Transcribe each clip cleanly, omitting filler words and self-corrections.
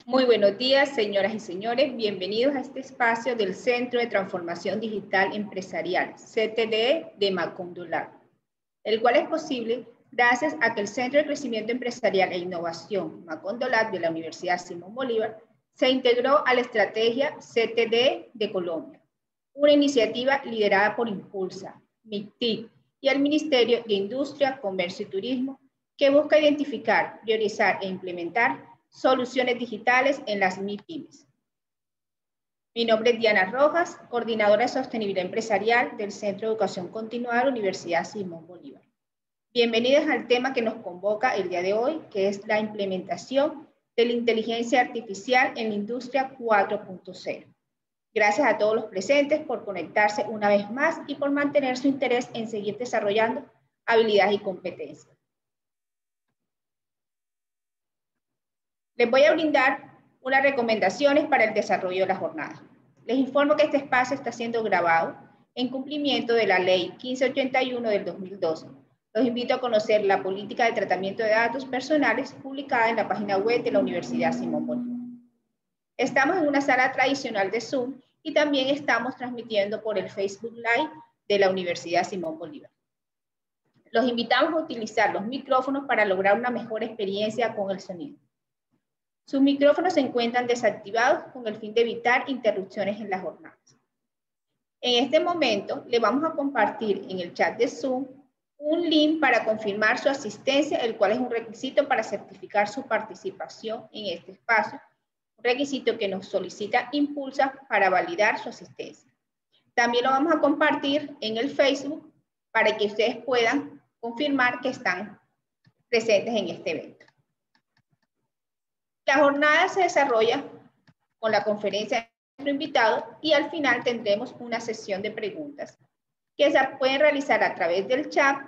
Muy buenos días, señoras y señores. Bienvenidos a este espacio del Centro de Transformación Digital Empresarial, CTD de Macondolab, el cual es posible gracias a que el Centro de Crecimiento Empresarial e Innovación, Macondolab, de la Universidad Simón Bolívar, se integró a la estrategia CTD de Colombia, una iniciativa liderada por Impulsa, MICTIC y el Ministerio de Industria, Comercio y Turismo, que busca identificar, priorizar e implementar soluciones digitales en las MIPYMES. Mi nombre es Diana Rojas, coordinadora de sostenibilidad empresarial del Centro de Educación Continuada de la Universidad Simón Bolívar. Bienvenidos al tema que nos convoca el día de hoy, que es la implementación de la inteligencia artificial en la industria 4.0. Gracias a todos los presentes por conectarse una vez más y por mantener su interés en seguir desarrollando habilidades y competencias. Les voy a brindar unas recomendaciones para el desarrollo de la jornada. Les informo que este espacio está siendo grabado en cumplimiento de la Ley 1581 del 2012. Los invito a conocer la política de tratamiento de datos personales publicada en la página web de la Universidad Simón Bolívar. Estamos en una sala tradicional de Zoom y también estamos transmitiendo por el Facebook Live de la Universidad Simón Bolívar. Los invitamos a utilizar los micrófonos para lograr una mejor experiencia con el sonido. Sus micrófonos se encuentran desactivados con el fin de evitar interrupciones en las jornadas. En este momento, le vamos a compartir en el chat de Zoom un link para confirmar su asistencia, el cual es un requisito para certificar su participación en este espacio, un requisito que nos solicita Impulsa para validar su asistencia. También lo vamos a compartir en el Facebook para que ustedes puedan confirmar que están presentes en este evento. La jornada se desarrolla con la conferencia de nuestro invitado y al final tendremos una sesión de preguntas que se pueden realizar a través del chat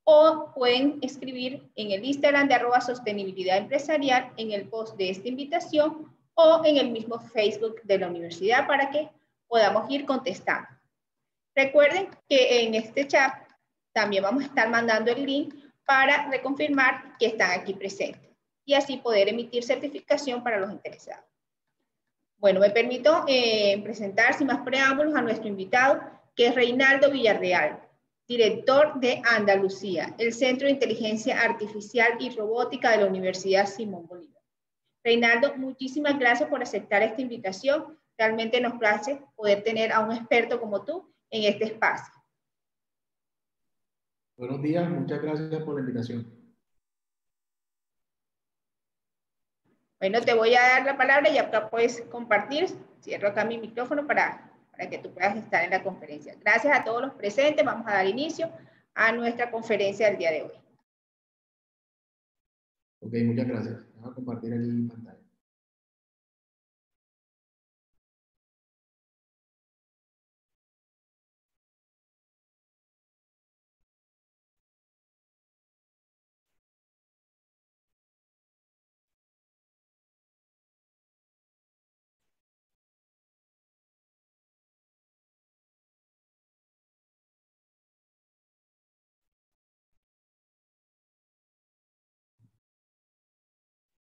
o pueden escribir en el Instagram de @sostenibilidad empresarial en el post de esta invitación o en el mismo Facebook de la universidad para que podamos ir contestando. Recuerden que en este chat también vamos a estar mandando el link para reconfirmar que están aquí presentes y así poder emitir certificación para los interesados. Bueno, me permito presentar sin más preámbulos a nuestro invitado, que es Reinaldo Villarreal, director de Andalucía, el Centro de Inteligencia Artificial y Robótica de la Universidad Simón Bolívar. Reinaldo, muchísimas gracias por aceptar esta invitación. Realmente nos place poder tener a un experto como tú en este espacio. Buenos días, muchas gracias por la invitación. Bueno, te voy a dar la palabra y acá puedes compartir. Cierro acá mi micrófono para que tú puedas estar en la conferencia. Gracias a todos los presentes. Vamos a dar inicio a nuestra conferencia del día de hoy. Ok, muchas gracias. Voy a compartir aquí en pantalla.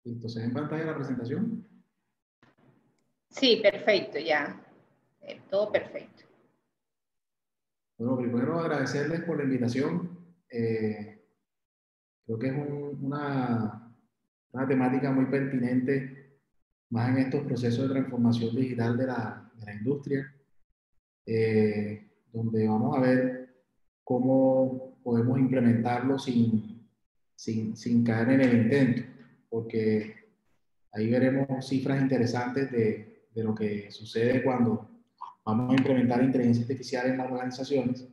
¿Listo? ¿Se ve en pantalla la presentación? Sí, perfecto, ya. Todo perfecto. Bueno, primero agradecerles por la invitación. Creo que es una temática muy pertinente, más en estos procesos de transformación digital de la industria, donde vamos a ver cómo podemos implementarlo sin caer en el intento, porque ahí veremos cifras interesantes de lo que sucede cuando vamos a implementar inteligencia artificial en las organizaciones.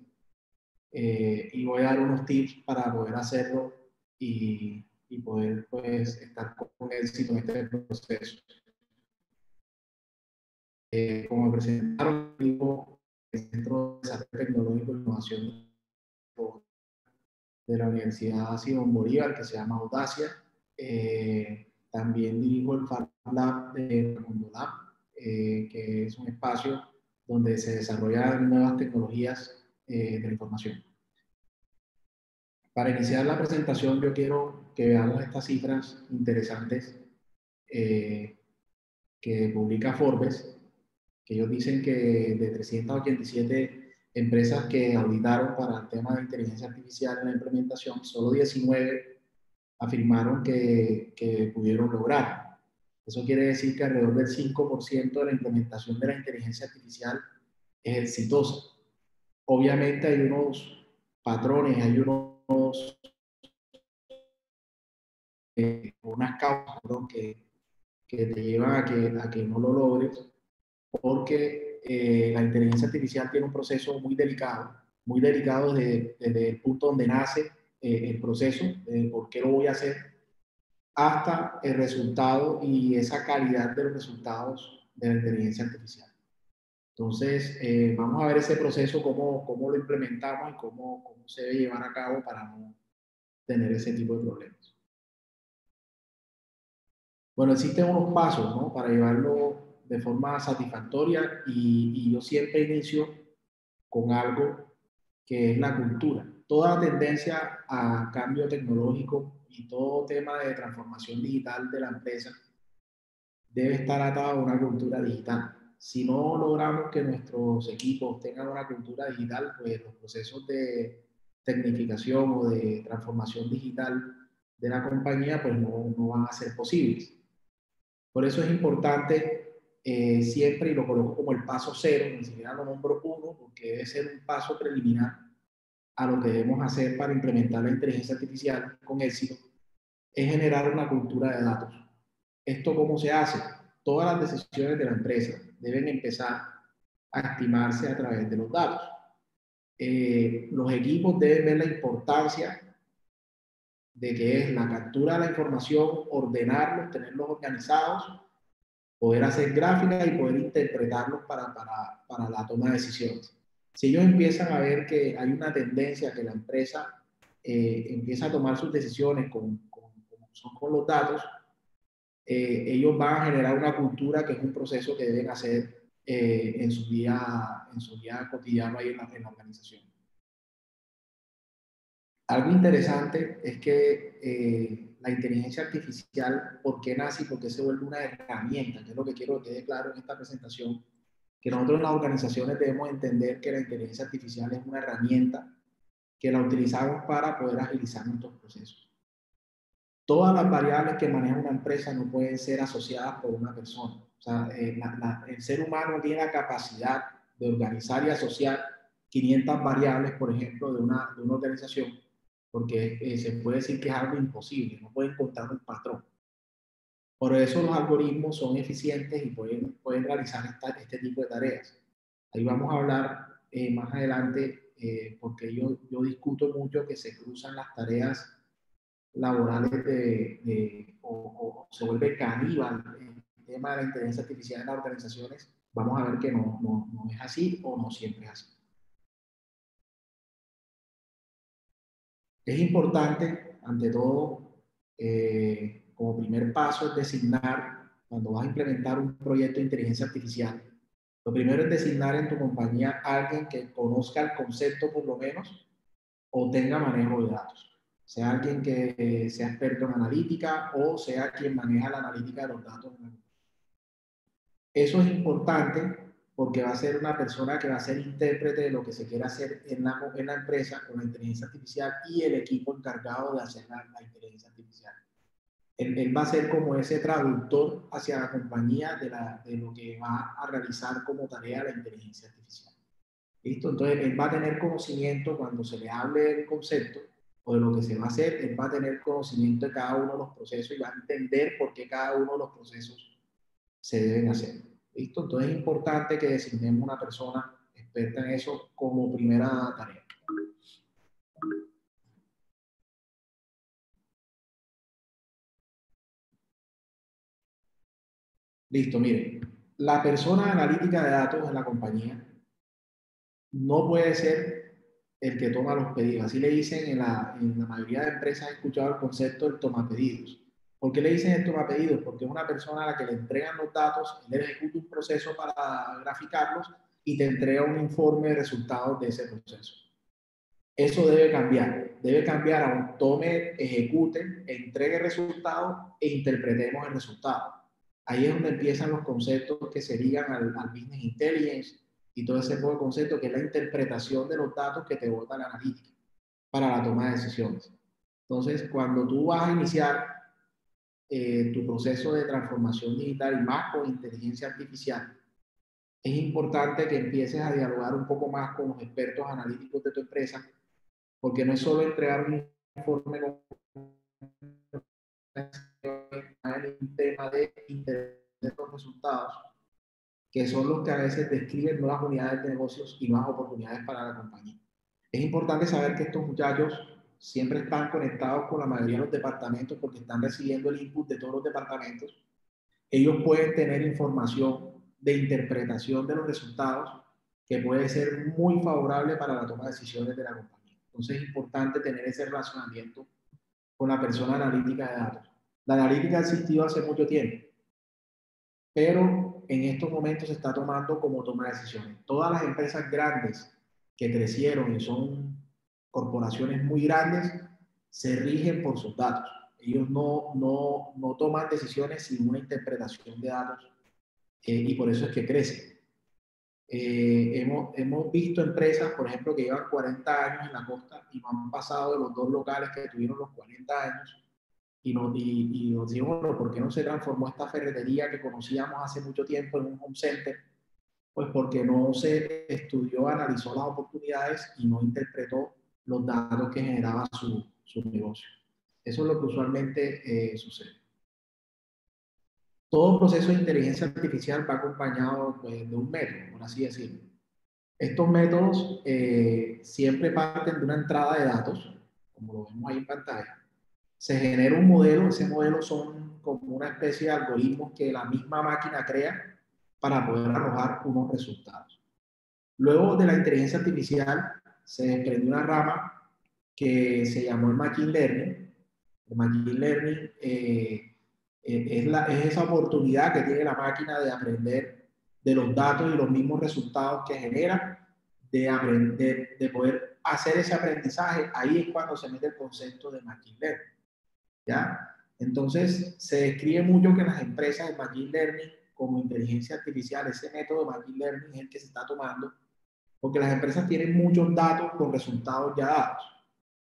Y voy a dar unos tips para poder hacerlo y poder pues, estar con éxito en este proceso. Como me presentaron, el Centro de Desarrollo Tecnológico e Innovación de la Universidad Simón Bolívar, que se llama Audacia. También dirijo el Fab Lab de Macondolab, que es un espacio donde se desarrollan nuevas tecnologías de la información. Para iniciar la presentación, yo quiero que veamos estas cifras interesantes que publica Forbes, que ellos dicen que de 387 empresas que auditaron para el tema de inteligencia artificial en la implementación, solo 19 afirmaron que pudieron lograr. Eso quiere decir que alrededor del 5% de la implementación de la inteligencia artificial es exitosa. Obviamente hay unos patrones, hay unas causas, perdón, que te llevan a que no lo logres, porque la inteligencia artificial tiene un proceso muy delicado desde el punto donde nace el proceso, por qué lo voy a hacer, hasta el resultado y esa calidad de los resultados de la inteligencia artificial. Entonces, vamos a ver ese proceso, cómo lo implementamos y cómo se debe llevar a cabo para no tener ese tipo de problemas. Bueno, existen unos pasos, ¿no?, para llevarlo de forma satisfactoria y yo siempre inicio con algo que es la cultura. Toda tendencia a cambio tecnológico y todo tema de transformación digital de la empresa debe estar atado a una cultura digital. Si no logramos que nuestros equipos tengan una cultura digital, pues los procesos de tecnificación o de transformación digital de la compañía pues no van a ser posibles. Por eso es importante siempre, y lo coloco como el paso cero, ni siquiera lo nombro uno, porque debe ser un paso preliminar a lo que debemos hacer para implementar la inteligencia artificial con éxito, es generar una cultura de datos. ¿Esto cómo se hace? Todas las decisiones de la empresa deben empezar a estimarse a través de los datos. Los equipos deben ver la importancia de que es la captura de la información, ordenarlos, tenerlos organizados, poder hacer gráficas y poder interpretarlos para la toma de decisiones. Si ellos empiezan a ver que hay una tendencia que la empresa empieza a tomar sus decisiones con los datos, ellos van a generar una cultura que es un proceso que deben hacer en su día cotidiano ahí en la organización. Algo interesante es que la inteligencia artificial, ¿por qué nace y por qué se vuelve una herramienta? Que es lo que quiero que quede claro en esta presentación, que nosotros en las organizaciones debemos entender que la inteligencia artificial es una herramienta que la utilizamos para poder agilizar nuestros procesos. Todas las variables que maneja una empresa no pueden ser asociadas por una persona. O sea, el ser humano tiene la capacidad de organizar y asociar 500 variables, por ejemplo, de una organización, porque se puede decir que es algo imposible, no pueden encontrar un patrón. Por eso los algoritmos son eficientes y pueden realizar este tipo de tareas. Ahí vamos a hablar más adelante, porque yo discuto mucho que se cruzan las tareas laborales o se vuelve caníbal el tema de la inteligencia artificial en las organizaciones. Vamos a ver que no es así o no siempre es así. Es importante, ante todo, como primer paso, es designar, cuando vas a implementar un proyecto de inteligencia artificial, lo primero es designar en tu compañía a alguien que conozca el concepto por lo menos o tenga manejo de datos. Sea alguien que sea experto en analítica o sea quien maneja la analítica de los datos. Eso es importante porque va a ser una persona que va a ser intérprete de lo que se quiere hacer en la empresa con la inteligencia artificial y el equipo encargado de hacer la inteligencia artificial. Él va a ser como ese traductor hacia la compañía de lo que va a realizar como tarea la inteligencia artificial. ¿Listo? Entonces, él va a tener conocimiento cuando se le hable del concepto o de lo que se va a hacer, él va a tener conocimiento de cada uno de los procesos y va a entender por qué cada uno de los procesos se deben hacer. ¿Listo? Entonces, es importante que designemos una persona experta en eso como primera tarea. Listo, miren. La persona analítica de datos en la compañía no puede ser el que toma los pedidos. Así le dicen en la mayoría de empresas, he escuchado el concepto del toma pedidos. ¿Por qué le dicen el toma pedidos? Porque es una persona a la que le entregan los datos, él ejecuta un proceso para graficarlos y te entrega un informe de resultados de ese proceso. Eso debe cambiar a un tome, ejecute, entregue resultados e interpretemos el resultado. ahí es donde empiezan los conceptos que se ligan al business intelligence y todo ese tipo de conceptos, que es la interpretación de los datos que te bota la analítica para la toma de decisiones. Entonces, cuando tú vas a iniciar tu proceso de transformación digital y más con inteligencia artificial, es importante que empieces a dialogar un poco más con los expertos analíticos de tu empresa, porque no es solo entregar un informe con un tema de interés de los resultados, que son los que a veces describen nuevas unidades de negocios y nuevas oportunidades para la compañía. Es importante saber que estos muchachos siempre están conectados con la mayoría de los departamentos porque están recibiendo el input de todos los departamentos. Ellos pueden tener información de interpretación de los resultados que puede ser muy favorable para la toma de decisiones de la compañía. Entonces es importante tener ese relacionamiento con la persona analítica de datos. La analítica ha existido hace mucho tiempo, pero en estos momentos se está tomando como toma de decisiones. Todas las empresas grandes que crecieron y son corporaciones muy grandes se rigen por sus datos. Ellos no toman decisiones sin una interpretación de datos y por eso es que crecen. Hemos visto empresas, por ejemplo, que llevan 40 años en la costa y no han pasado de los 2 locales que tuvieron los 40 años y nos dijeron, bueno, ¿por qué no se transformó esta ferretería que conocíamos hace mucho tiempo en un home center? Pues porque no se estudió, analizó las oportunidades y no interpretó los datos que generaba su negocio. Eso es lo que usualmente sucede. Todo proceso de inteligencia artificial va acompañado pues, de un método, por así decirlo. Estos métodos siempre parten de una entrada de datos, como lo vemos ahí en pantalla. Se genera un modelo, ese modelo son como una especie de algoritmos que la misma máquina crea para poder arrojar unos resultados. Luego de la inteligencia artificial se desprendió una rama que se llamó el Machine Learning. El Machine Learning es esa oportunidad que tiene la máquina de aprender de los datos y los mismos resultados que genera, de poder hacer ese aprendizaje. Ahí es cuando se mete el concepto de Machine Learning. ¿Ya? Entonces, se describe mucho que en las empresas el Machine Learning como inteligencia artificial, ese método de Machine Learning es el que se está tomando, porque las empresas tienen muchos datos con resultados ya dados.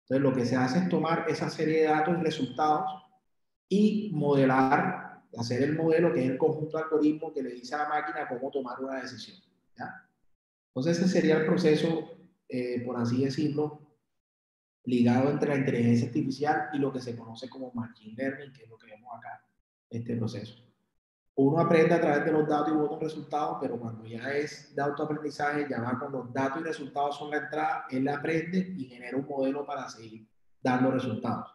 Entonces, lo que se hace es tomar esa serie de datos y resultados y modelar, hacer el modelo, que es el conjunto de algoritmos que le dice a la máquina cómo tomar una decisión. ¿Ya? Entonces, ese sería el proceso, por así decirlo, ligado entre la inteligencia artificial y lo que se conoce como Machine Learning, que es lo que vemos acá, este proceso. Uno aprende a través de los datos y bota un resultado, pero cuando ya es de autoaprendizaje, ya va con los datos y resultados son la entrada, él aprende y genera un modelo para seguir dando resultados.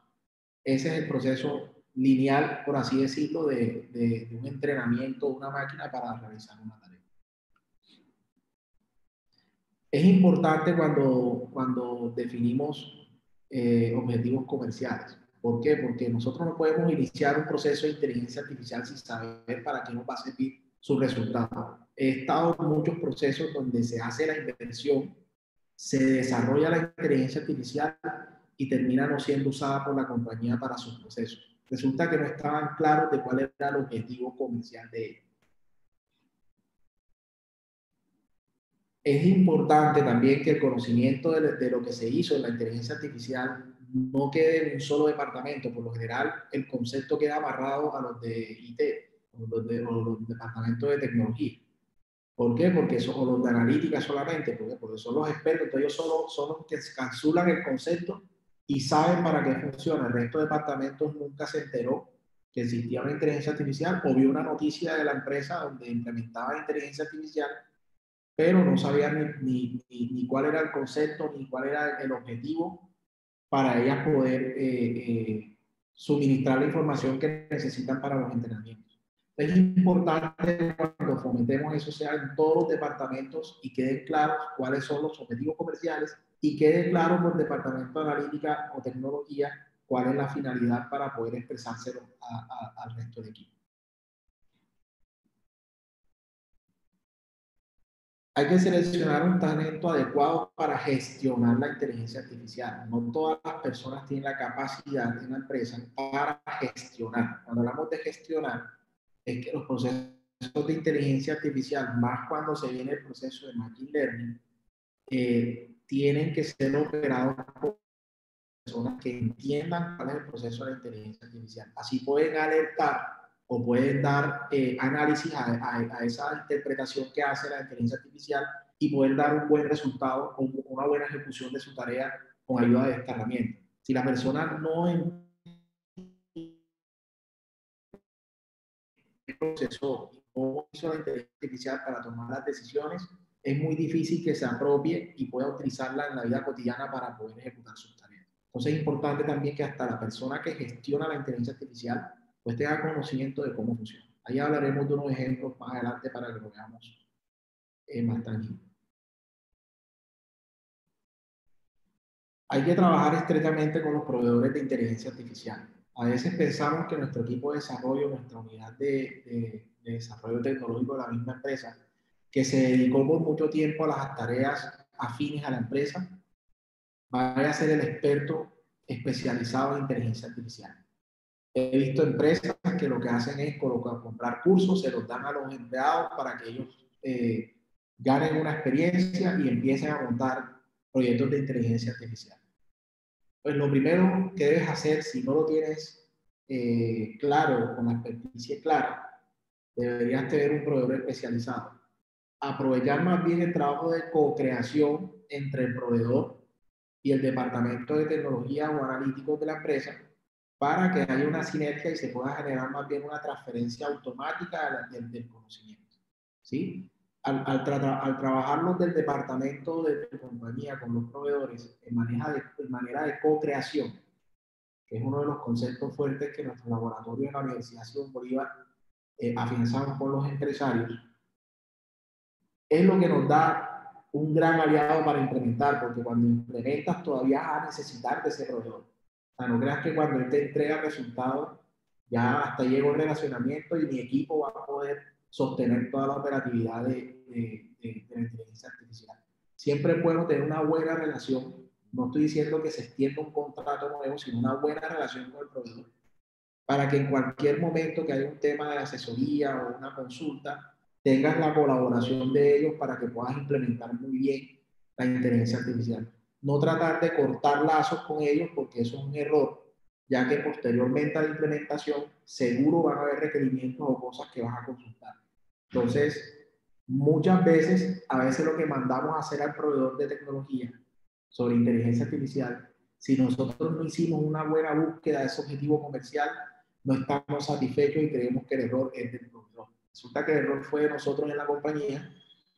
Ese es el proceso lineal, por así decirlo, de un entrenamiento de una máquina para realizar una tarea. Es importante cuando definimos objetivos comerciales. ¿Por qué? Porque nosotros no podemos iniciar un proceso de inteligencia artificial sin saber para qué nos va a servir su resultado. He estado en muchos procesos donde se hace la inversión, se desarrolla la inteligencia artificial y termina no siendo usada por la compañía para sus procesos. Resulta que no estaban claros de cuál era el objetivo comercial de ellos. Es importante también que el conocimiento de lo que se hizo en la inteligencia artificial no quede en un solo departamento. Por lo general, el concepto queda amarrado a los de IT o los departamentos de tecnología. ¿Por qué? Porque son los de analítica solamente, porque son los expertos, entonces ellos solo son los que encapsulan el concepto y saben para qué funciona. El resto de departamentos nunca se enteró que existía una inteligencia artificial o vio una noticia de la empresa donde implementaba inteligencia artificial, pero no sabían ni cuál era el concepto, ni cuál era el objetivo para ellas poder suministrar la información que necesitan para los entrenamientos. Es importante cuando fomentemos eso sea en todos los departamentos y queden claros cuáles son los objetivos comerciales y quede claro por departamento de analítica o tecnología cuál es la finalidad para poder expresárselo al resto del equipo. Hay que seleccionar un talento adecuado para gestionar la inteligencia artificial. No todas las personas tienen la capacidad en la empresa para gestionar. Cuando hablamos de gestionar, es que los procesos de inteligencia artificial, más cuando se viene el proceso de machine learning, tienen que ser operados por personas que entiendan cuál es el proceso de la inteligencia artificial. Así pueden alertar o pueden dar análisis a esa interpretación que hace la inteligencia artificial y poder dar un buen resultado con una buena ejecución de su tarea con ayuda de esta herramienta. Si la persona no entiende el proceso y cómo hizo la inteligencia artificial para tomar las decisiones, es muy difícil que se apropie y pueda utilizarla en la vida cotidiana para poder ejecutar sus tareas. Entonces es importante también que hasta la persona que gestiona la inteligencia artificial pues tenga conocimiento de cómo funciona. Ahí hablaremos de unos ejemplos más adelante para que lo veamos más tranquilo. Hay que trabajar estrechamente con los proveedores de inteligencia artificial. A veces pensamos que nuestro equipo de desarrollo, nuestra unidad de desarrollo tecnológico de la misma empresa, que se dedicó por mucho tiempo a las tareas afines a la empresa, vaya a ser el experto especializado en inteligencia artificial. He visto empresas que lo que hacen es comprar cursos, se los dan a los empleados para que ellos ganen una experiencia y empiecen a montar proyectos de inteligencia artificial. Pues lo primero que debes hacer, si no lo tienes claro, con la experticia clara, deberías tener un proveedor especializado. Aprovechar más bien el trabajo de co-creación entre el proveedor y el departamento de tecnología o analíticos de la empresa para que haya una sinergia y se pueda generar más bien una transferencia automática del conocimiento. ¿Sí? Al trabajarlos del departamento de tu compañía con los proveedores en manera de co-creación, que es uno de los conceptos fuertes que nuestro laboratorio en la Universidad Simón Bolívar afianzamos con los empresarios, es lo que nos da un gran aliado para implementar, porque cuando implementas todavía vas a necesitar de ese proveedor. O sea, no creas que cuando él te entrega resultados, ya hasta llega el relacionamiento y mi equipo va a poder sostener toda la operatividad de la inteligencia artificial. Siempre es bueno tener una buena relación. No estoy diciendo que se extienda un contrato nuevo, sino una buena relación con el proveedor, para que en cualquier momento que haya un tema de asesoría o una consulta, tengas la colaboración de ellos para que puedas implementar muy bien la inteligencia artificial. No tratar de cortar lazos con ellos porque eso es un error, ya que posteriormente a la implementación seguro van a haber requerimientos o cosas que vas a consultar. Entonces, muchas veces, a veces lo que mandamos a hacer al proveedor de tecnología sobre inteligencia artificial, si nosotros no hicimos una buena búsqueda de ese objetivo comercial, no estamos satisfechos y creemos que el error es del proveedor. Resulta que el error fue de nosotros en la compañía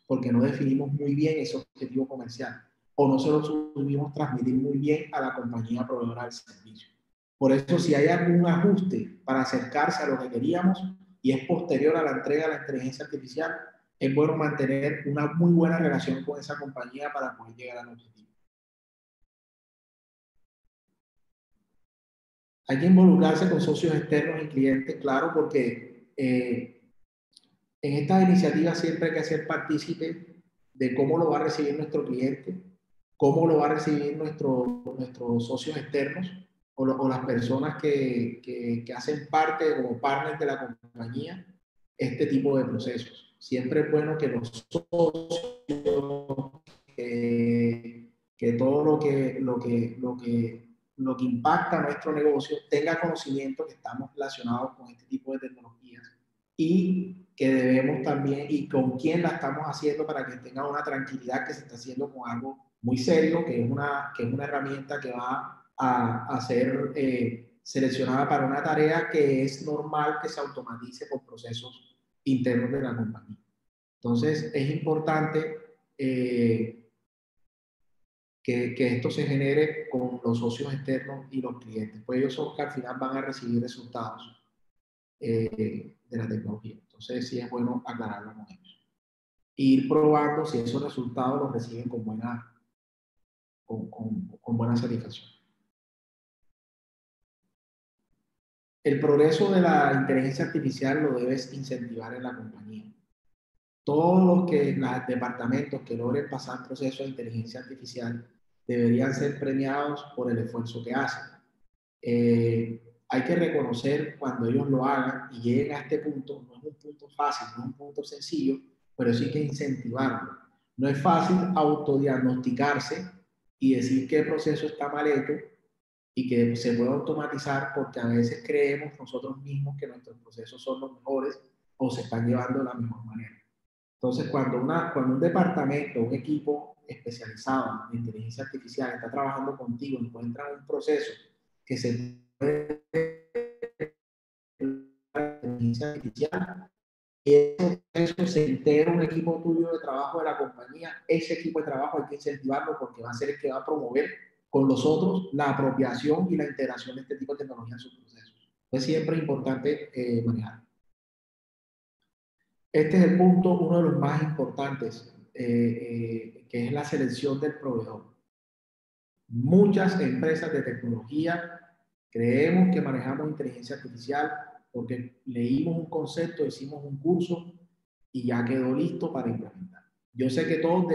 porque no definimos muy bien ese objetivo comercial o no se lo supimos transmitir muy bien a la compañía proveedora del servicio. Por eso, si hay algún ajuste para acercarse a lo que queríamos y es posterior a la entrega de la inteligencia artificial, es bueno mantener una muy buena relación con esa compañía para poder llegar al objetivo. Hay que involucrarse con socios externos y clientes, claro, porque en estas iniciativas siempre hay que ser partícipe de cómo lo va a recibir nuestro cliente, cómo lo va a recibir nuestros socios externos o las personas que hacen parte como partners de la compañía, este tipo de procesos. Siempre es bueno que los socios, que todo lo que impacta nuestro negocio tenga conocimiento que estamos relacionados con este tipo de tecnologías y que debemos también, y con quién la estamos haciendo para que tenga una tranquilidad que se está haciendo con algo muy serio, que es una herramienta que va a ser seleccionada para una tarea que es normal que se automatice por procesos internos de la compañía. Entonces, es importante que esto se genere con los socios externos y los clientes, pues ellos son los que al final van a recibir resultados de la tecnología. Entonces, sí es bueno aclararlo con ellos. Ir probando si esos resultados los reciben con buena satisfacción. El progreso de la inteligencia artificial lo debes incentivar en la compañía. Todos los departamentos que logren pasar procesos de inteligencia artificial deberían ser premiados por el esfuerzo que hacen. hay que reconocer cuando ellos lo hagan y lleguen a este punto. No es un punto fácil, no es un punto sencillo, pero sí hay que incentivarlo. No es fácil autodiagnosticarse y decir que el proceso está mal hecho y que se puede automatizar, porque a veces creemos nosotros mismos que nuestros procesos son los mejores o se están llevando de la mejor manera. Entonces, cuando un departamento, un equipo especializado en inteligencia artificial está trabajando contigo, encuentra un proceso que se puede inteligencia artificial, y eso se integra un equipo tuyo de trabajo de la compañía, ese equipo de trabajo hay que incentivarlo porque va a ser el que va a promover con los otros la apropiación y la integración de este tipo de tecnología en sus procesos. Es siempre importante manejar. Este es el punto, uno de los más importantes, que es la selección del proveedor. Muchas empresas de tecnología creemos que manejamos inteligencia artificial porque leímos un concepto, hicimos un curso y ya quedó listo para implementar. Yo sé que todos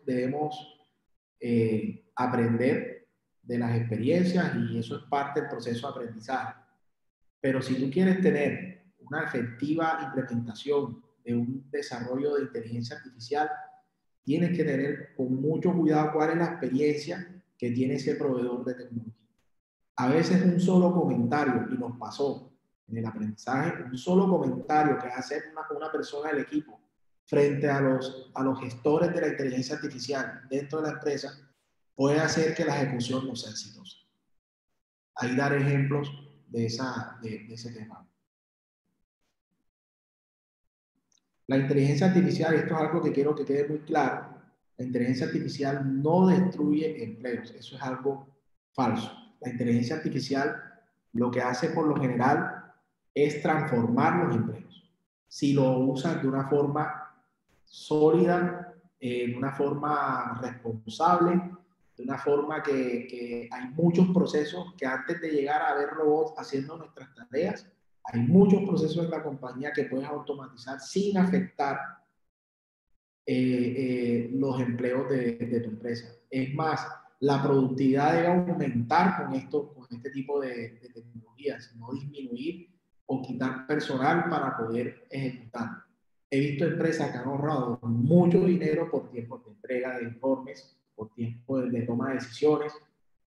debemos aprender de las experiencias y eso es parte del proceso de aprendizaje. Pero si tú quieres tener una efectiva implementación de un desarrollo de inteligencia artificial, tienes que tener con mucho cuidado cuál es la experiencia que tiene ese proveedor de tecnología. A veces un solo comentario, y nos pasó en el aprendizaje, un solo comentario que hace una persona del equipo frente a los gestores de la inteligencia artificial dentro de la empresa puede hacer que la ejecución no sea exitosa. Ahí dar ejemplos de ese tema. La inteligencia artificial, esto es algo que quiero que quede muy claro, la inteligencia artificial no destruye empleos, eso es algo falso. La inteligencia artificial lo que hace por lo general es transformar los empleos. Si lo usas de una forma sólida, de una forma responsable, de una forma que hay muchos procesos que antes de llegar a ver robots haciendo nuestras tareas, hay muchos procesos en la compañía que puedes automatizar sin afectar los empleos de tu empresa. Es más, la productividad debe aumentar con este tipo de tecnologías, no disminuir o quitar personal para poder ejecutar. He visto empresas que han ahorrado mucho dinero por tiempo de entrega de informes, por tiempo de toma de decisiones,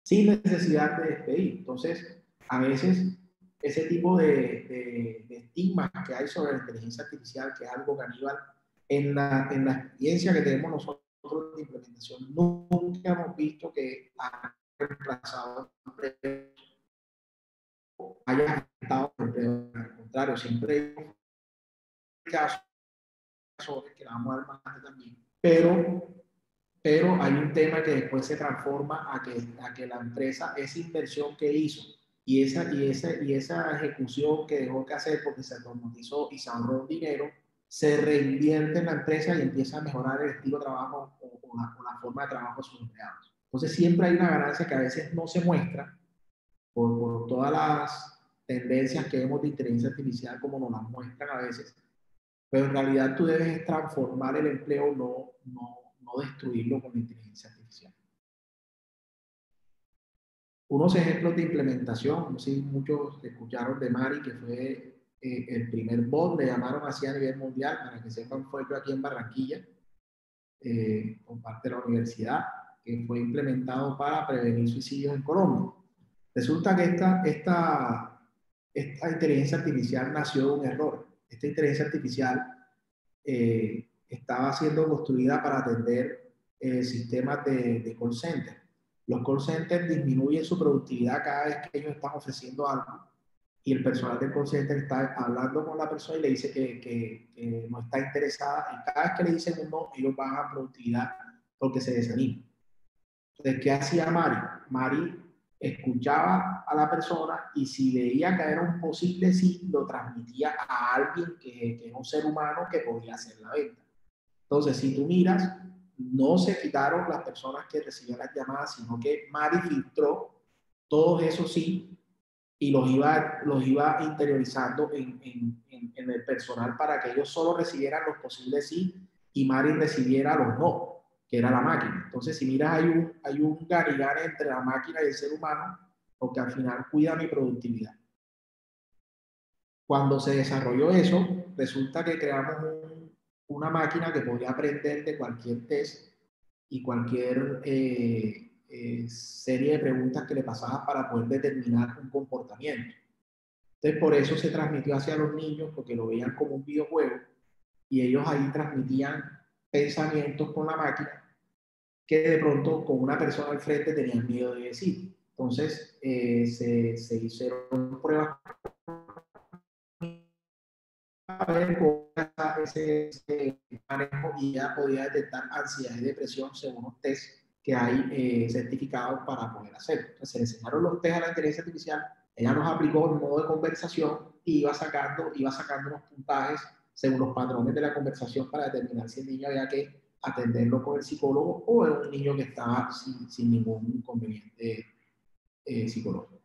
sin necesidad de despedir. Entonces, a veces ese tipo de estigmas que hay sobre la inteligencia artificial, que es algo caníbal, en la experiencia que tenemos nosotros de implementación, nunca hemos visto que haya reemplazado haya afectado el empleo. Al contrario, siempre hay casos que la vamos a dar más tarde también, pero hay un tema que después se transforma a que la empresa, esa inversión que hizo y esa ejecución que dejó que hacer porque se automatizó y se ahorró dinero, se reinvierte en la empresa y empieza a mejorar el estilo de trabajo o la forma de trabajo de sus empleados. Entonces siempre hay una ganancia que a veces no se muestra por todas las tendencias que vemos de inteligencia artificial como nos las muestran a veces, pero en realidad tú debes transformar el empleo, no destruirlo con la inteligencia artificial. Unos ejemplos de implementación, no sé si muchos escucharon de Mari, que fue el primer bot, le llamaron así a nivel mundial, para que sepan, fue aquí en Barranquilla, por parte de la universidad, que fue implementado para prevenir suicidios en Colombia. Resulta que esta inteligencia artificial nació de un error. Esta inteligencia artificial estaba siendo construida para atender sistemas de call center. Los call centers disminuyen su productividad cada vez que ellos están ofreciendo algo y el personal del call center está hablando con la persona y le dice que no está interesada, y cada vez que le dicen un no, ellos bajan productividad porque se desaniman. Entonces, ¿qué hacía Mari? Mari escuchaba a la persona y si veía que era un posible sí, lo transmitía a alguien que es un ser humano que podía hacer la venta. Entonces, si tú miras, no se quitaron las personas que recibían las llamadas, sino que Mari filtró todos esos sí y los iba interiorizando en el personal para que ellos solo recibieran los posibles sí y Mari recibiera los no, que era la máquina. Entonces, si miras, hay un garigare entre la máquina y el ser humano, porque al final cuida mi productividad. Cuando se desarrolló eso, resulta que creamos una máquina que podía aprender de cualquier test y cualquier serie de preguntas que le pasaba para poder determinar un comportamiento. Entonces, por eso se transmitió hacia los niños, porque lo veían como un videojuego y ellos ahí transmitían pensamientos con la máquina que de pronto con una persona al frente tenían miedo de decir. Entonces, se hicieron pruebas a ver cómo ese manejo y ya podía detectar ansiedad y depresión según los test que hay certificados para poder hacerlo. Entonces, se le enseñaron los test a la inteligencia artificial, ella los aplicó en modo de conversación y iba sacando unos puntajes según los patrones de la conversación para determinar si el niño había que atenderlo con el psicólogo o era un niño que estaba sin ningún inconveniente psicológico.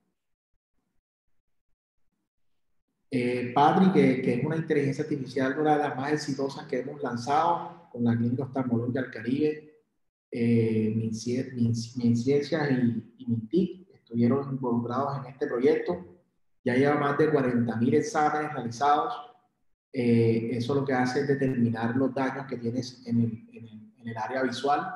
Padri, que es una inteligencia artificial una de las más exitosas que hemos lanzado con la Clínica Oftalmológica del Caribe, MinCiencias y MinTIC estuvieron involucrados en este proyecto. Ya lleva más de 40.000 exámenes realizados. Eso lo que hace es determinar los daños que tienes en el área visual.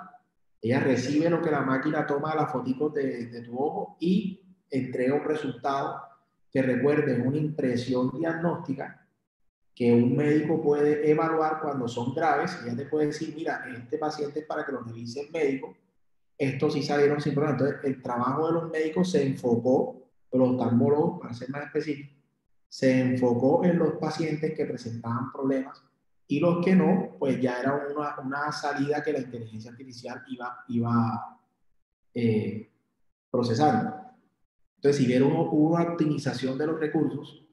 Ella recibe lo que la máquina toma las fotitos de tu ojo y entrega un resultado que recuerde una impresión diagnóstica que un médico puede evaluar cuando son graves. Ella te puede decir, mira, este paciente es para que lo revise el médico, estos sí salieron sin problema. Entonces, el trabajo de los médicos se enfocó, los oftalmólogos, para ser más específico, se enfocó en los pacientes que presentaban problemas y los que no, pues ya era una salida que la inteligencia artificial iba procesando. Entonces, si vieron una optimización de los recursos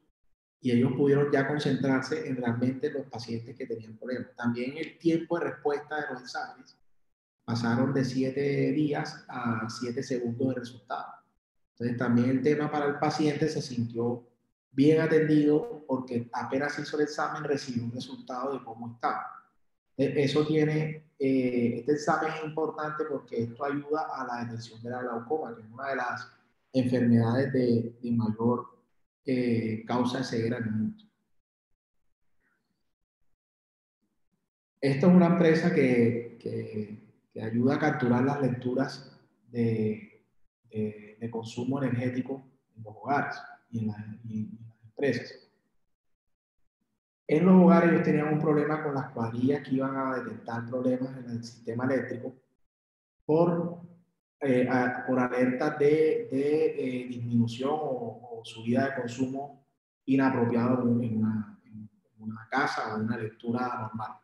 y ellos pudieron ya concentrarse en realmente los pacientes que tenían problemas. También el tiempo de respuesta de los exámenes pasaron de 7 días a 7 segundos de resultado. Entonces, también el tema para el paciente se sintió bien atendido porque apenas hizo el examen recibió un resultado de cómo estaba. Eso tiene, este examen es importante porque esto ayuda a la detección de la glaucoma, que es una de las enfermedades de mayor causa de ceguera en el mundo. Esto es una empresa que ayuda a capturar las lecturas de consumo energético en los hogares y en las empresas. En los hogares ellos tenían un problema con las cuadrillas que iban a detectar problemas en el sistema eléctrico por alertas de disminución o subida de consumo inapropiado en una casa o una lectura normal.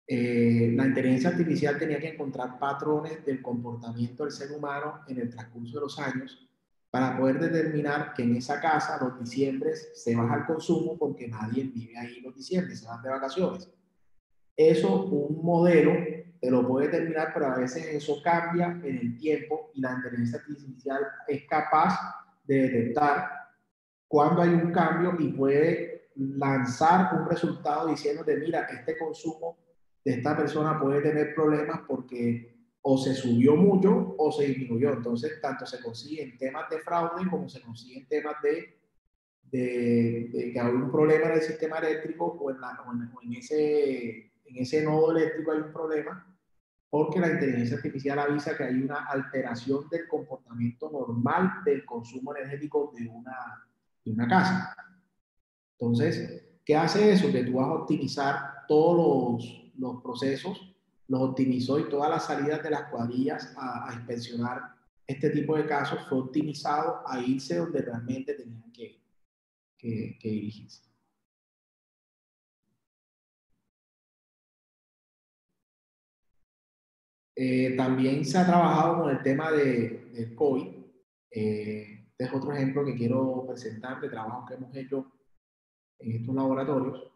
La inteligencia artificial tenía que encontrar patrones del comportamiento del ser humano en el transcurso de los años para poder determinar que en esa casa los diciembres se baja el consumo porque nadie vive ahí los diciembres, se van de vacaciones. Eso, un modelo te lo puede determinar, pero a veces eso cambia en el tiempo y la inteligencia artificial es capaz de detectar cuando hay un cambio y puede lanzar un resultado diciéndote, mira, este consumo de esta persona puede tener problemas porque o se subió mucho o se disminuyó. Entonces, tanto se consigue en temas de fraude como se consigue en temas de que hay un problema en el sistema eléctrico o en ese nodo eléctrico hay un problema porque la inteligencia artificial avisa que hay una alteración del comportamiento normal del consumo energético de una casa. Entonces, ¿qué hace eso? Que tú vas a optimizar todos los procesos, los optimizó y todas las salidas de las cuadrillas a inspeccionar este tipo de casos fue optimizado a irse donde realmente tenían que dirigirse. También se ha trabajado con el tema del COVID. Este es otro ejemplo que quiero presentar de trabajo que hemos hecho en estos laboratorios.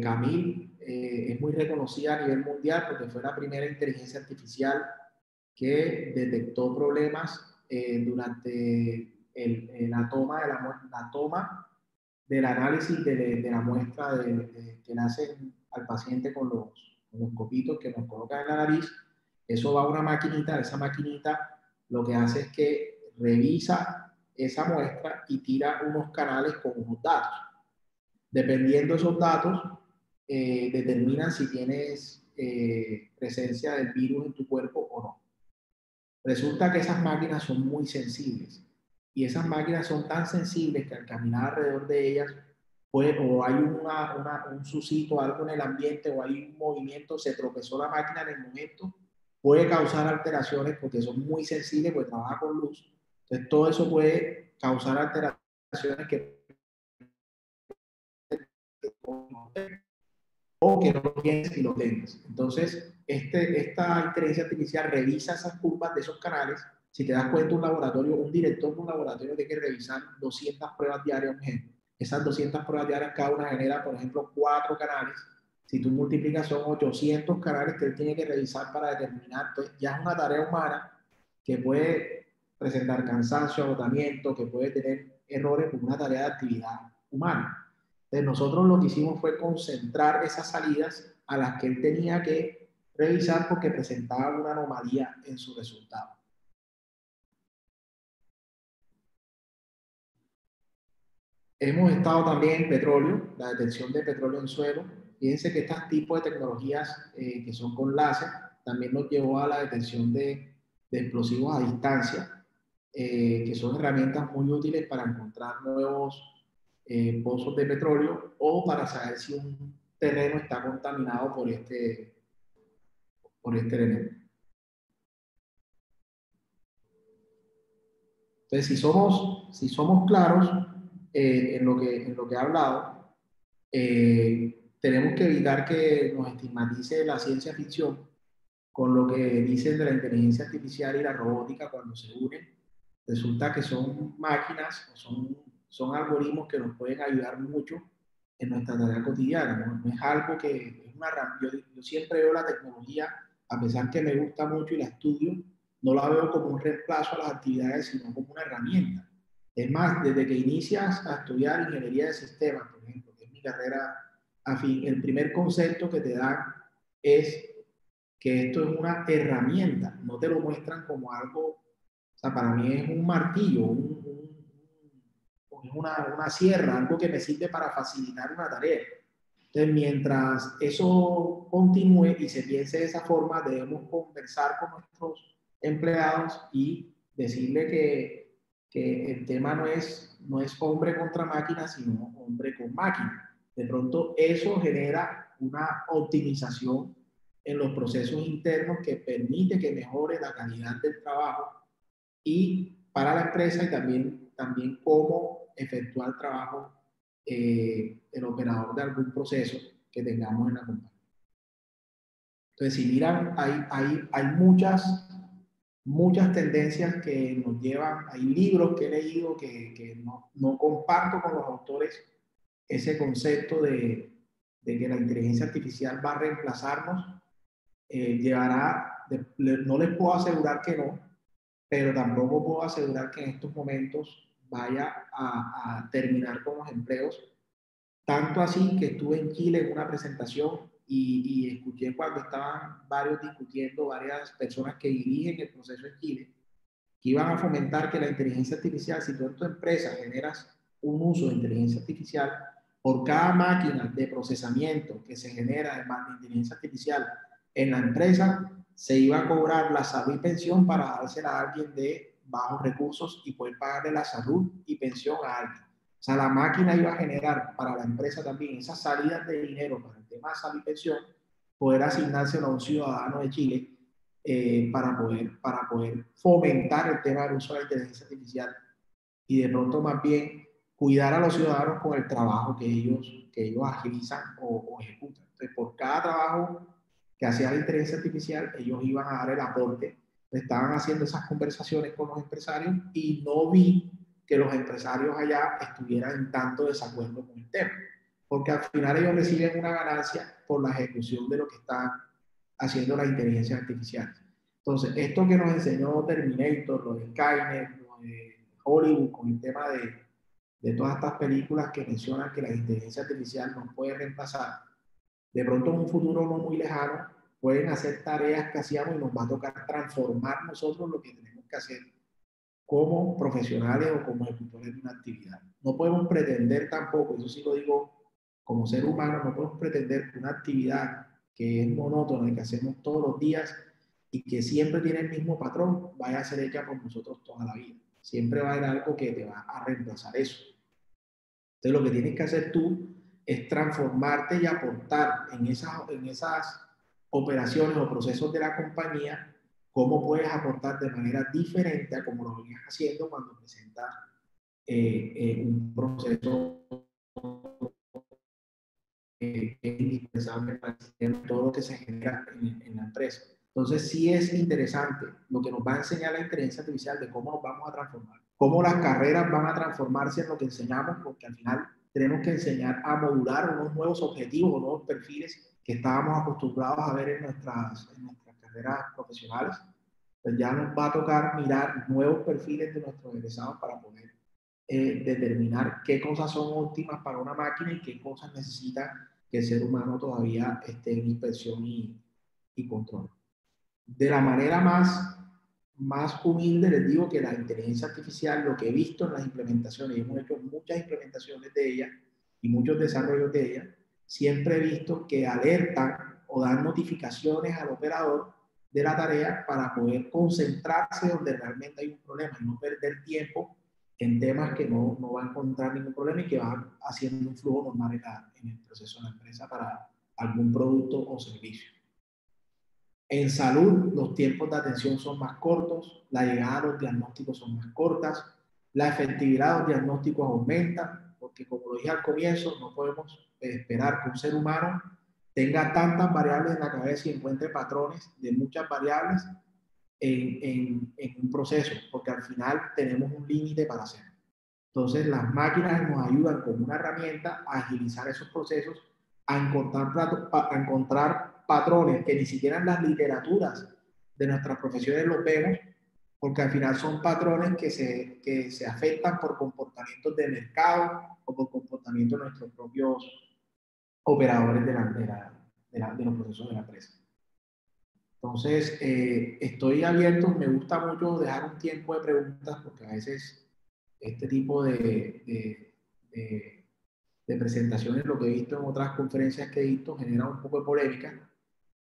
Camille es muy reconocida a nivel mundial porque fue la primera inteligencia artificial que detectó problemas durante la toma del análisis de la muestra que le hacen al paciente con los copitos que nos colocan en la nariz. Eso va a una maquinita, esa maquinita lo que hace es que revisa esa muestra y tira unos canales con unos datos. Dependiendo de esos datos, determinan si tienes presencia del virus en tu cuerpo o no. Resulta que esas máquinas son muy sensibles y esas máquinas son tan sensibles que al caminar alrededor de ellas, o hay un suscito, algo en el ambiente, o hay un movimiento, se tropezó la máquina en el momento, puede causar alteraciones porque son muy sensibles, porque trabaja con luz. Entonces todo eso puede causar alteraciones que o que no lo tienes y lo tengas. Entonces, esta inteligencia artificial revisa esas curvas de esos canales. Si te das cuenta, un director de un laboratorio tiene que revisar 200 pruebas diarias, por ejemplo. Esas 200 pruebas diarias, cada una genera, por ejemplo, 4 canales. Si tú multiplicas, son 800 canales que él tiene que revisar para determinar. Entonces, ya es una tarea humana que puede presentar cansancio, agotamiento, que puede tener errores como una tarea de actividad humana. Entonces nosotros lo que hicimos fue concentrar esas salidas a las que él tenía que revisar porque presentaban una anomalía en su resultado. Hemos estado también en petróleo, la detección de petróleo en suelo. Fíjense que estos tipos de tecnologías que son con láser también nos llevó a la detección de explosivos a distancia, que son herramientas muy útiles para encontrar nuevos pozos de petróleo o para saber si un terreno está contaminado por este elemento. Entonces, si somos claros en lo que he hablado, tenemos que evitar que nos estigmatice la ciencia ficción con lo que dicen de la inteligencia artificial y la robótica cuando se unen. Resulta que son máquinas o son algoritmos que nos pueden ayudar mucho en nuestra tarea cotidiana. No es algo que es una yo siempre veo la tecnología, a pesar que me gusta mucho y la estudio, no la veo como un reemplazo a las actividades, sino como una herramienta. Es más, desde que inicias a estudiar ingeniería de sistemas, por ejemplo, que es mi carrera afín, el primer concepto que te dan es que esto es una herramienta, no te lo muestran como algo, o sea, para mí es un martillo, una sierra, algo que me sirve para facilitar una tarea. Entonces, mientras eso continúe y se piense de esa forma, debemos conversar con nuestros empleados y decirle que el tema no es hombre contra máquina, sino hombre con máquina. De pronto, eso genera una optimización en los procesos internos que permite que mejore la calidad del trabajo y para la empresa y también cómo efectuar el trabajo el operador de algún proceso que tengamos en la compañía. Entonces, si miran, hay muchas tendencias que nos llevan, hay libros que he leído que no comparto con los autores ese concepto de que la inteligencia artificial va a reemplazarnos, no les puedo asegurar que no, pero tampoco puedo asegurar que en estos momentos vaya a terminar con los empleos. Tanto así que estuve en Chile en una presentación y escuché cuando estaban varios discutiendo, varias personas que dirigen el proceso en Chile, que iban a fomentar que la inteligencia artificial, si tú en tu empresa generas un uso de inteligencia artificial, por cada máquina de procesamiento que se genera de inteligencia artificial en la empresa, se iba a cobrar la salud y pensión para dársela a alguien de bajos recursos y poder pagarle la salud y pensión a alguien. O sea, la máquina iba a generar para la empresa también esas salidas de dinero para el tema de salud y pensión, poder asignárselo a un ciudadano de Chile para poder fomentar el tema del uso de la inteligencia artificial y de pronto más bien cuidar a los ciudadanos con el trabajo que ellos agilizan o ejecutan. Entonces, por cada trabajo que hacía la inteligencia artificial, ellos iban a dar el aporte. Estaban haciendo esas conversaciones con los empresarios y no vi que los empresarios allá estuvieran en tanto desacuerdo con el tema, porque al final ellos reciben una ganancia por la ejecución de lo que están haciendo la inteligencia artificial. Entonces, esto que nos enseñó Terminator, lo de Skynet, lo de Hollywood, con el tema de todas estas películas que mencionan que la inteligencia artificial nos puede reemplazar, de pronto en un futuro no muy lejano, pueden hacer tareas que hacíamos y nos va a tocar transformar nosotros lo que tenemos que hacer como profesionales o como ejecutores de una actividad. No podemos pretender tampoco, eso sí lo digo como ser humano, no podemos pretender que una actividad que es monótona y que hacemos todos los días y que siempre tiene el mismo patrón, vaya a ser hecha por nosotros toda la vida. Siempre va a haber algo que te va a reemplazar eso. Entonces lo que tienes que hacer tú es transformarte y aportar en esas operaciones o procesos de la compañía, cómo puedes aportar de manera diferente a como lo venías haciendo cuando presentas un proceso que es indispensable para todo lo que se genera en la empresa. Entonces, sí es interesante lo que nos va a enseñar la inteligencia artificial de cómo nos vamos a transformar, cómo las carreras van a transformarse en lo que enseñamos, porque al final tenemos que enseñar a modular unos nuevos objetivos o nuevos perfiles que estábamos acostumbrados a ver en nuestras carreras profesionales. Pues ya nos va a tocar mirar nuevos perfiles de nuestros egresados para poder determinar qué cosas son óptimas para una máquina y qué cosas necesita que el ser humano todavía esté en inspección y control. De la manera más humilde les digo que la inteligencia artificial, lo que he visto en las implementaciones, y hemos hecho muchas implementaciones de ella y muchos desarrollos de ella, siempre he visto que alertan o dan notificaciones al operador de la tarea para poder concentrarse donde realmente hay un problema y no perder tiempo en temas que no va a encontrar ningún problema y que van haciendo un flujo normal en el proceso de la empresa para algún producto o servicio. En salud, los tiempos de atención son más cortos, la llegada a los diagnósticos son más cortas, la efectividad de los diagnósticos aumenta, porque como lo dije al comienzo, no podemos esperar que un ser humano tenga tantas variables en la cabeza y encuentre patrones de muchas variables en un proceso, porque al final tenemos un límite para hacer. Entonces, las máquinas nos ayudan como una herramienta a agilizar esos procesos, a encontrar patrones que ni siquiera en las literaturas de nuestras profesiones los vemos, porque al final son patrones que se afectan por comportamientos de mercado o por comportamientos de nuestros propios operadores de los procesos de la empresa. Entonces, estoy abierto, me gusta mucho dejar un tiempo de preguntas porque a veces este tipo de presentaciones, lo que he visto en otras conferencias que he visto, genera un poco de polémica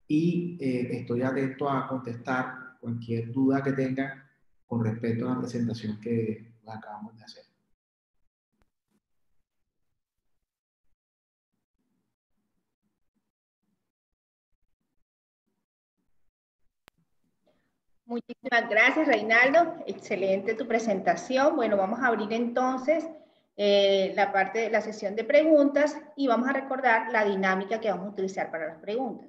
y estoy atento a contestar cualquier duda que tengan con respecto a la presentación que acabamos de hacer. Muchísimas gracias, Reinaldo. Excelente tu presentación. Bueno, vamos a abrir entonces la sesión de preguntas y vamos a recordar la dinámica que vamos a utilizar para las preguntas.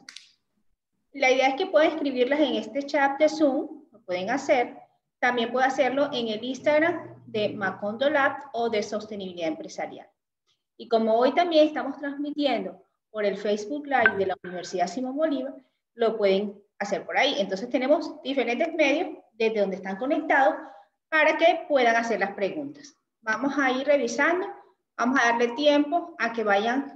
La idea es que pueden escribirlas en este chat de Zoom, lo pueden hacer. También pueden hacerlo en el Instagram de Macondo Lab o de Sostenibilidad Empresarial. Y como hoy también estamos transmitiendo por el Facebook Live de la Universidad Simón Bolívar, lo pueden hacer por ahí. Entonces tenemos diferentes medios desde donde están conectados para que puedan hacer las preguntas. Vamos a ir revisando, vamos a darle tiempo a que vayan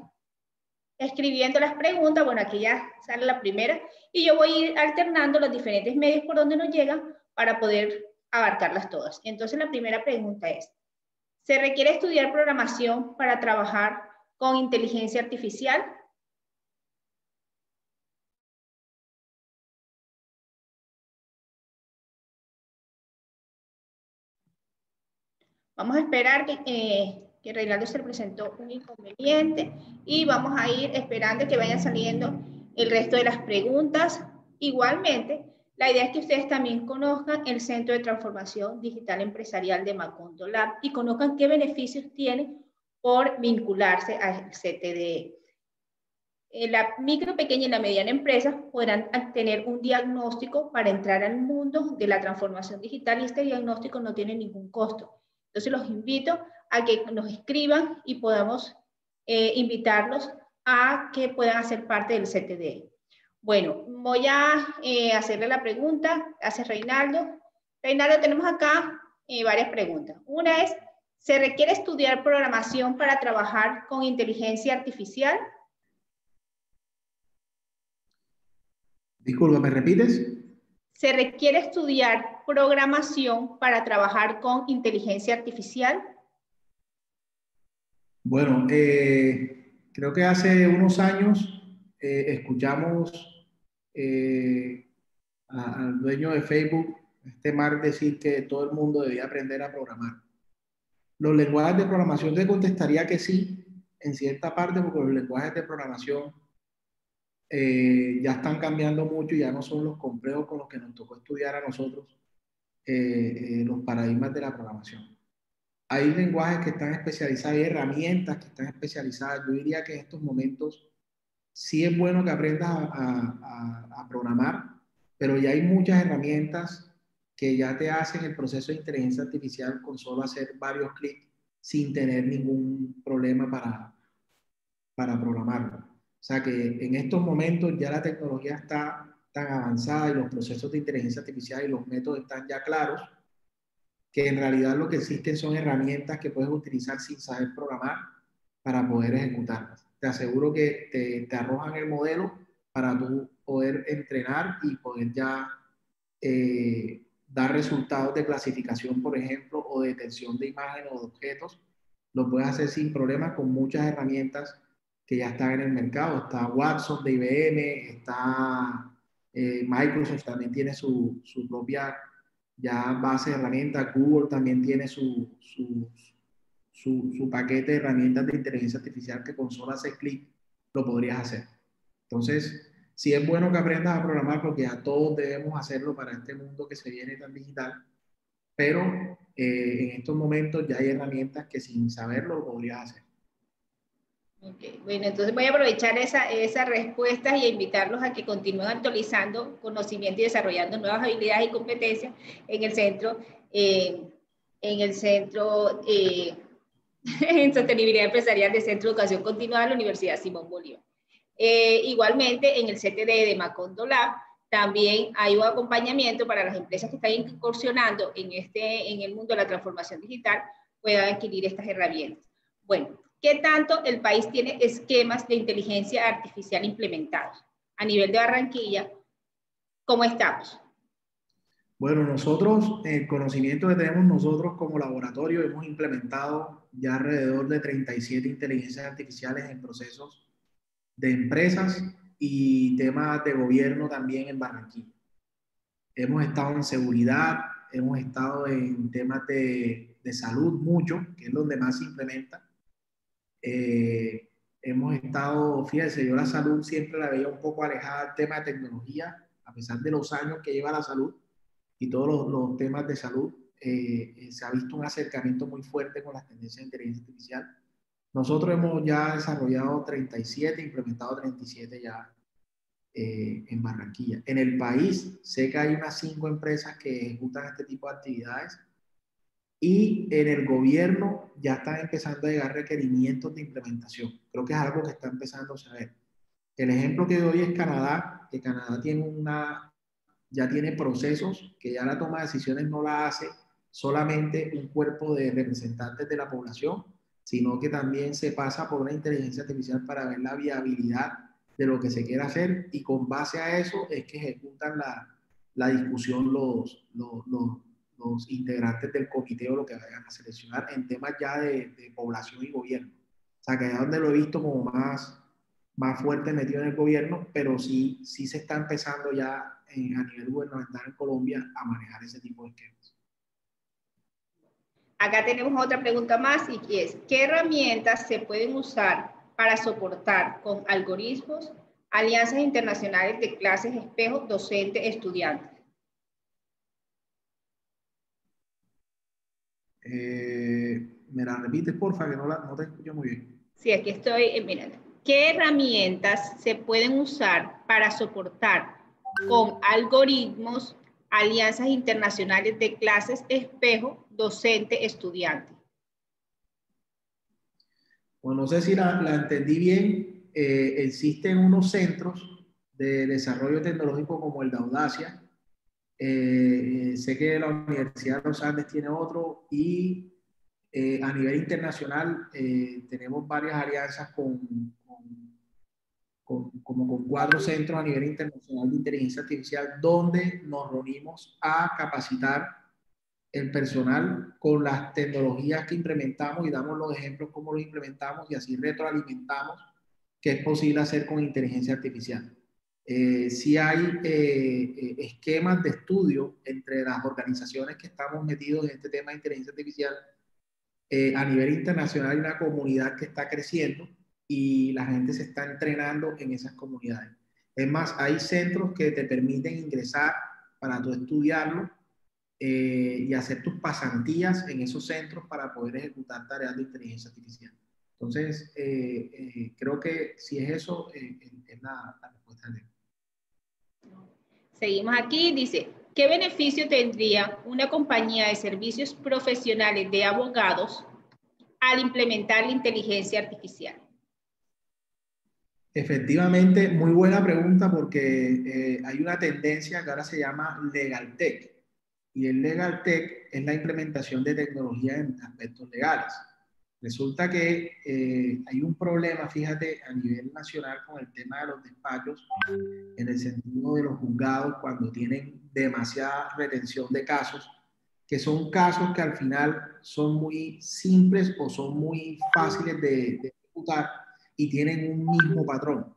escribiendo las preguntas. Bueno, aquí ya sale la primera y yo voy a ir alternando los diferentes medios por donde nos llegan para poder abarcarlas todas. Entonces la primera pregunta es: ¿se requiere estudiar programación para trabajar con inteligencia artificial? Vamos a esperar que Reinaldo se presentó un inconveniente y vamos a ir esperando que vayan saliendo el resto de las preguntas. Igualmente, la idea es que ustedes también conozcan el Centro de Transformación Digital Empresarial de Macondo Lab y conozcan qué beneficios tiene por vincularse al CTDE. La micro, pequeña y la mediana empresa podrán tener un diagnóstico para entrar al mundo de la transformación digital y este diagnóstico no tiene ningún costo. Entonces los invito a que nos escriban y podamos invitarlos a que puedan hacer parte del CTDE. Bueno, voy a hacerle la pregunta, hace Reinaldo. Reinaldo, tenemos acá varias preguntas. Una es: ¿se requiere estudiar programación para trabajar con inteligencia artificial? Disculpa, ¿me repites? ¿Se requiere estudiar programación para trabajar con inteligencia artificial? Bueno, creo que hace unos años escuchamos al dueño de Facebook, este Mark, decir que todo el mundo debía aprender a programar. Los lenguajes de programación te contestaría que sí, en cierta parte, porque los lenguajes de programación ya están cambiando mucho y ya no son los complejos con los que nos tocó estudiar a nosotros los paradigmas de la programación. Hay lenguajes que están especializados, hay herramientas que están especializadas. Yo diría que en estos momentos sí es bueno que aprendas a programar, pero ya hay muchas herramientas que ya te hacen el proceso de inteligencia artificial con solo hacer varios clics sin tener ningún problema para programarlo. O sea que en estos momentos ya la tecnología está tan avanzada y los procesos de inteligencia artificial y los métodos están ya claros, que en realidad lo que existen son herramientas que puedes utilizar sin saber programar para poder ejecutarlas. Te aseguro que te arrojan el modelo para tú poder entrenar y poder ya dar resultados de clasificación, por ejemplo, o de detección de imágenes o de objetos. Lo puedes hacer sin problemas con muchas herramientas que ya están en el mercado. Está Watson de IBM, está Microsoft también tiene su propia ya base de herramientas. Google también tiene su paquete de herramientas de inteligencia artificial que con solo hacer clic lo podrías hacer. Entonces, sí es bueno que aprendas a programar porque ya todos debemos hacerlo para este mundo que se viene tan digital, pero en estos momentos ya hay herramientas que sin saberlo lo podrías hacer. Okay. Bueno, entonces voy a aprovechar esas respuestas y a invitarlos a que continúen actualizando conocimiento y desarrollando nuevas habilidades y competencias en el centro, en sostenibilidad empresarial del Centro de Educación Continuada de la Universidad Simón Bolívar. Igualmente, en el CTD de Macondo Lab también hay un acompañamiento para las empresas que están incursionando en el mundo de la transformación digital, puedan adquirir estas herramientas. Bueno, ¿qué tanto el país tiene esquemas de inteligencia artificial implementados? A nivel de Barranquilla, ¿cómo estamos? Bueno, nosotros, el conocimiento que tenemos nosotros como laboratorio, hemos implementado ya alrededor de 37 inteligencias artificiales en procesos de empresas y temas de gobierno también en Barranquilla. Hemos estado en seguridad, hemos estado en temas de salud mucho, que es donde más se implementa. Hemos estado, fíjense, yo la salud siempre la veía un poco alejada del tema de tecnología, a pesar de los años que lleva la salud y todos los temas de salud, se ha visto un acercamiento muy fuerte con las tendencias de inteligencia artificial. Nosotros hemos ya desarrollado 37, implementado 37 ya en Barranquilla. En el país sé que hay unas 5 empresas que ejecutan este tipo de actividades y en el gobierno ya están empezando a llegar requerimientos de implementación. Creo que es algo que está empezando a saber. El ejemplo que doy es Canadá, que Canadá tiene ya tiene procesos que ya la toma de decisiones no la hace solamente un cuerpo de representantes de la población, sino que también se pasa por una inteligencia artificial para ver la viabilidad de lo que se quiere hacer y con base a eso es que ejecutan la discusión los integrantes del comité o lo que vayan a seleccionar en temas ya de población y gobierno. O sea, que es donde lo he visto como más fuerte metido en el gobierno, pero sí se está empezando ya a nivel gubernamental en Colombia a manejar ese tipo de esquemas. Acá tenemos otra pregunta más y es, ¿qué herramientas se pueden usar para soportar con algoritmos alianzas internacionales de clases espejo docente-estudiante? ¿Me la repites, porfa, que no te escucho muy bien? Sí, aquí estoy mirando. ¿Qué herramientas se pueden usar para soportar con algoritmos alianzas internacionales de clases espejo docente-estudiante? Bueno, no sé si la entendí bien. Existen unos centros de desarrollo tecnológico como el de Audacia. Sé que la Universidad de los Andes tiene otro y a nivel internacional tenemos varias alianzas con como con 4 centros a nivel internacional de inteligencia artificial, donde nos reunimos a capacitar el personal con las tecnologías que implementamos y damos los ejemplos cómo los implementamos y así retroalimentamos qué es posible hacer con inteligencia artificial. Sí hay esquemas de estudio entre las organizaciones que estamos metidos en este tema de inteligencia artificial. A nivel internacional hay una comunidad que está creciendo y la gente se está entrenando en esas comunidades. Es más, hay centros que te permiten ingresar para tú estudiarlo y hacer tus pasantías en esos centros para poder ejecutar tareas de inteligencia artificial. Entonces, creo que si es eso, es la respuesta de... Seguimos aquí, dice, ¿qué beneficio tendría una compañía de servicios profesionales de abogados al implementar la inteligencia artificial? Efectivamente, muy buena pregunta porque hay una tendencia que ahora se llama Legal Tech. Y el Legal Tech es la implementación de tecnología en aspectos legales. Resulta que hay un problema, fíjate, a nivel nacional con el tema de los despachos, en el sentido de los juzgados cuando tienen demasiada retención de casos, que son casos que al final son muy simples o son muy fáciles de ejecutar y tienen un mismo patrón.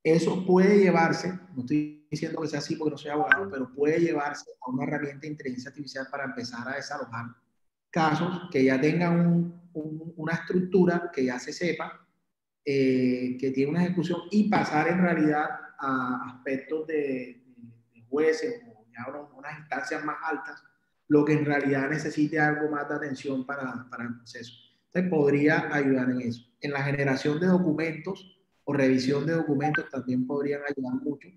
Eso puede llevarse, no estoy diciendo que sea así porque no soy abogado, pero puede llevarse a una herramienta de inteligencia artificial para empezar a desalojar casos que ya tengan una estructura, que ya se sepa, que tiene una ejecución y pasar en realidad a aspectos de jueces o ya unas instancias más altas, lo que en realidad necesite algo más de atención para el proceso. Entonces podría ayudar en eso. En la generación de documentos o revisión de documentos también podrían ayudar mucho,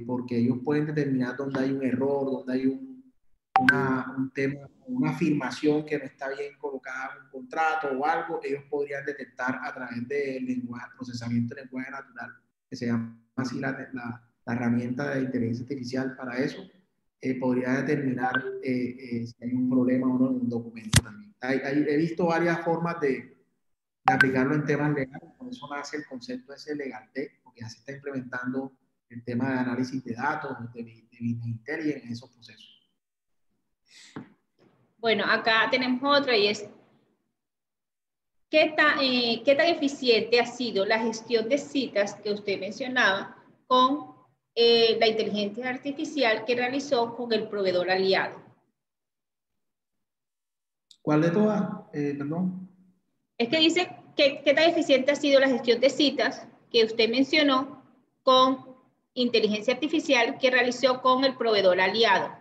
porque ellos pueden determinar dónde hay un error, dónde hay un tema, una afirmación que no está bien colocada en un contrato o algo, ellos podrían detectar a través del lenguaje, procesamiento de lenguaje natural, que se llama así la herramienta de inteligencia artificial para eso, podría determinar si hay un problema o no en un documento también. He visto varias formas de aplicarlo en temas legales, por eso nace el concepto de ese Legal Tech, porque ya se está implementando el tema de análisis de datos, de business intelligence en esos procesos. Bueno, acá tenemos otra y es, ¿qué tan eficiente ha sido la gestión de citas que usted mencionaba con la inteligencia artificial que realizó con el proveedor aliado? ¿Cuál de todas? Perdón. Es que dice, ¿qué tan eficiente ha sido la gestión de citas que usted mencionó con inteligencia artificial que realizó con el proveedor aliado?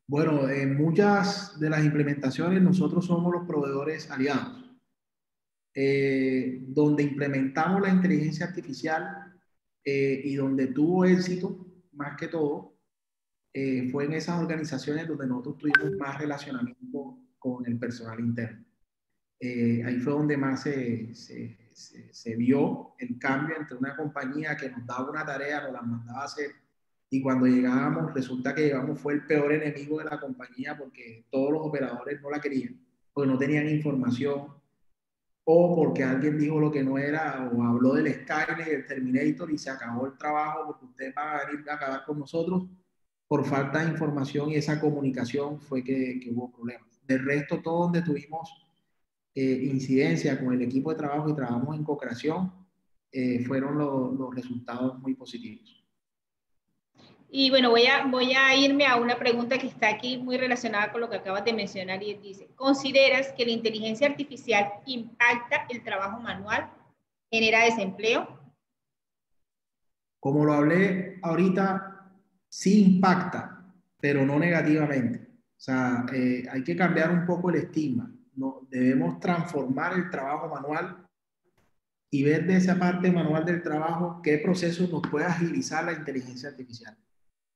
Bueno, en muchas de las implementaciones nosotros somos los proveedores aliados. Donde implementamos la inteligencia artificial y donde tuvo éxito, más que todo, fue en esas organizaciones donde nosotros tuvimos más relacionamiento con el personal interno. Ahí fue donde más se vio el cambio entre una compañía que nos daba una tarea, nos la mandaba a hacer, y cuando llegábamos, resulta que llegamos fue el peor enemigo de la compañía porque todos los operadores no la querían, porque no tenían información, o porque alguien dijo lo que no era, o habló del Skynet, del Terminator, y se acabó el trabajo porque ustedes van a venir a acabar con nosotros. Por falta de información y esa comunicación fue que hubo problemas. De resto, todo donde tuvimos incidencia con el equipo de trabajo y trabajamos en co-creación, fueron los resultados muy positivos. Y bueno, voy a irme a una pregunta que está aquí muy relacionada con lo que acabas de mencionar y dice, ¿consideras que la inteligencia artificial impacta el trabajo manual, genera desempleo? Como lo hablé ahorita, sí impacta, pero no negativamente. O sea, hay que cambiar un poco el estigma. No, debemos transformar el trabajo manual y ver de esa parte manual del trabajo qué procesos nos puede agilizar la inteligencia artificial.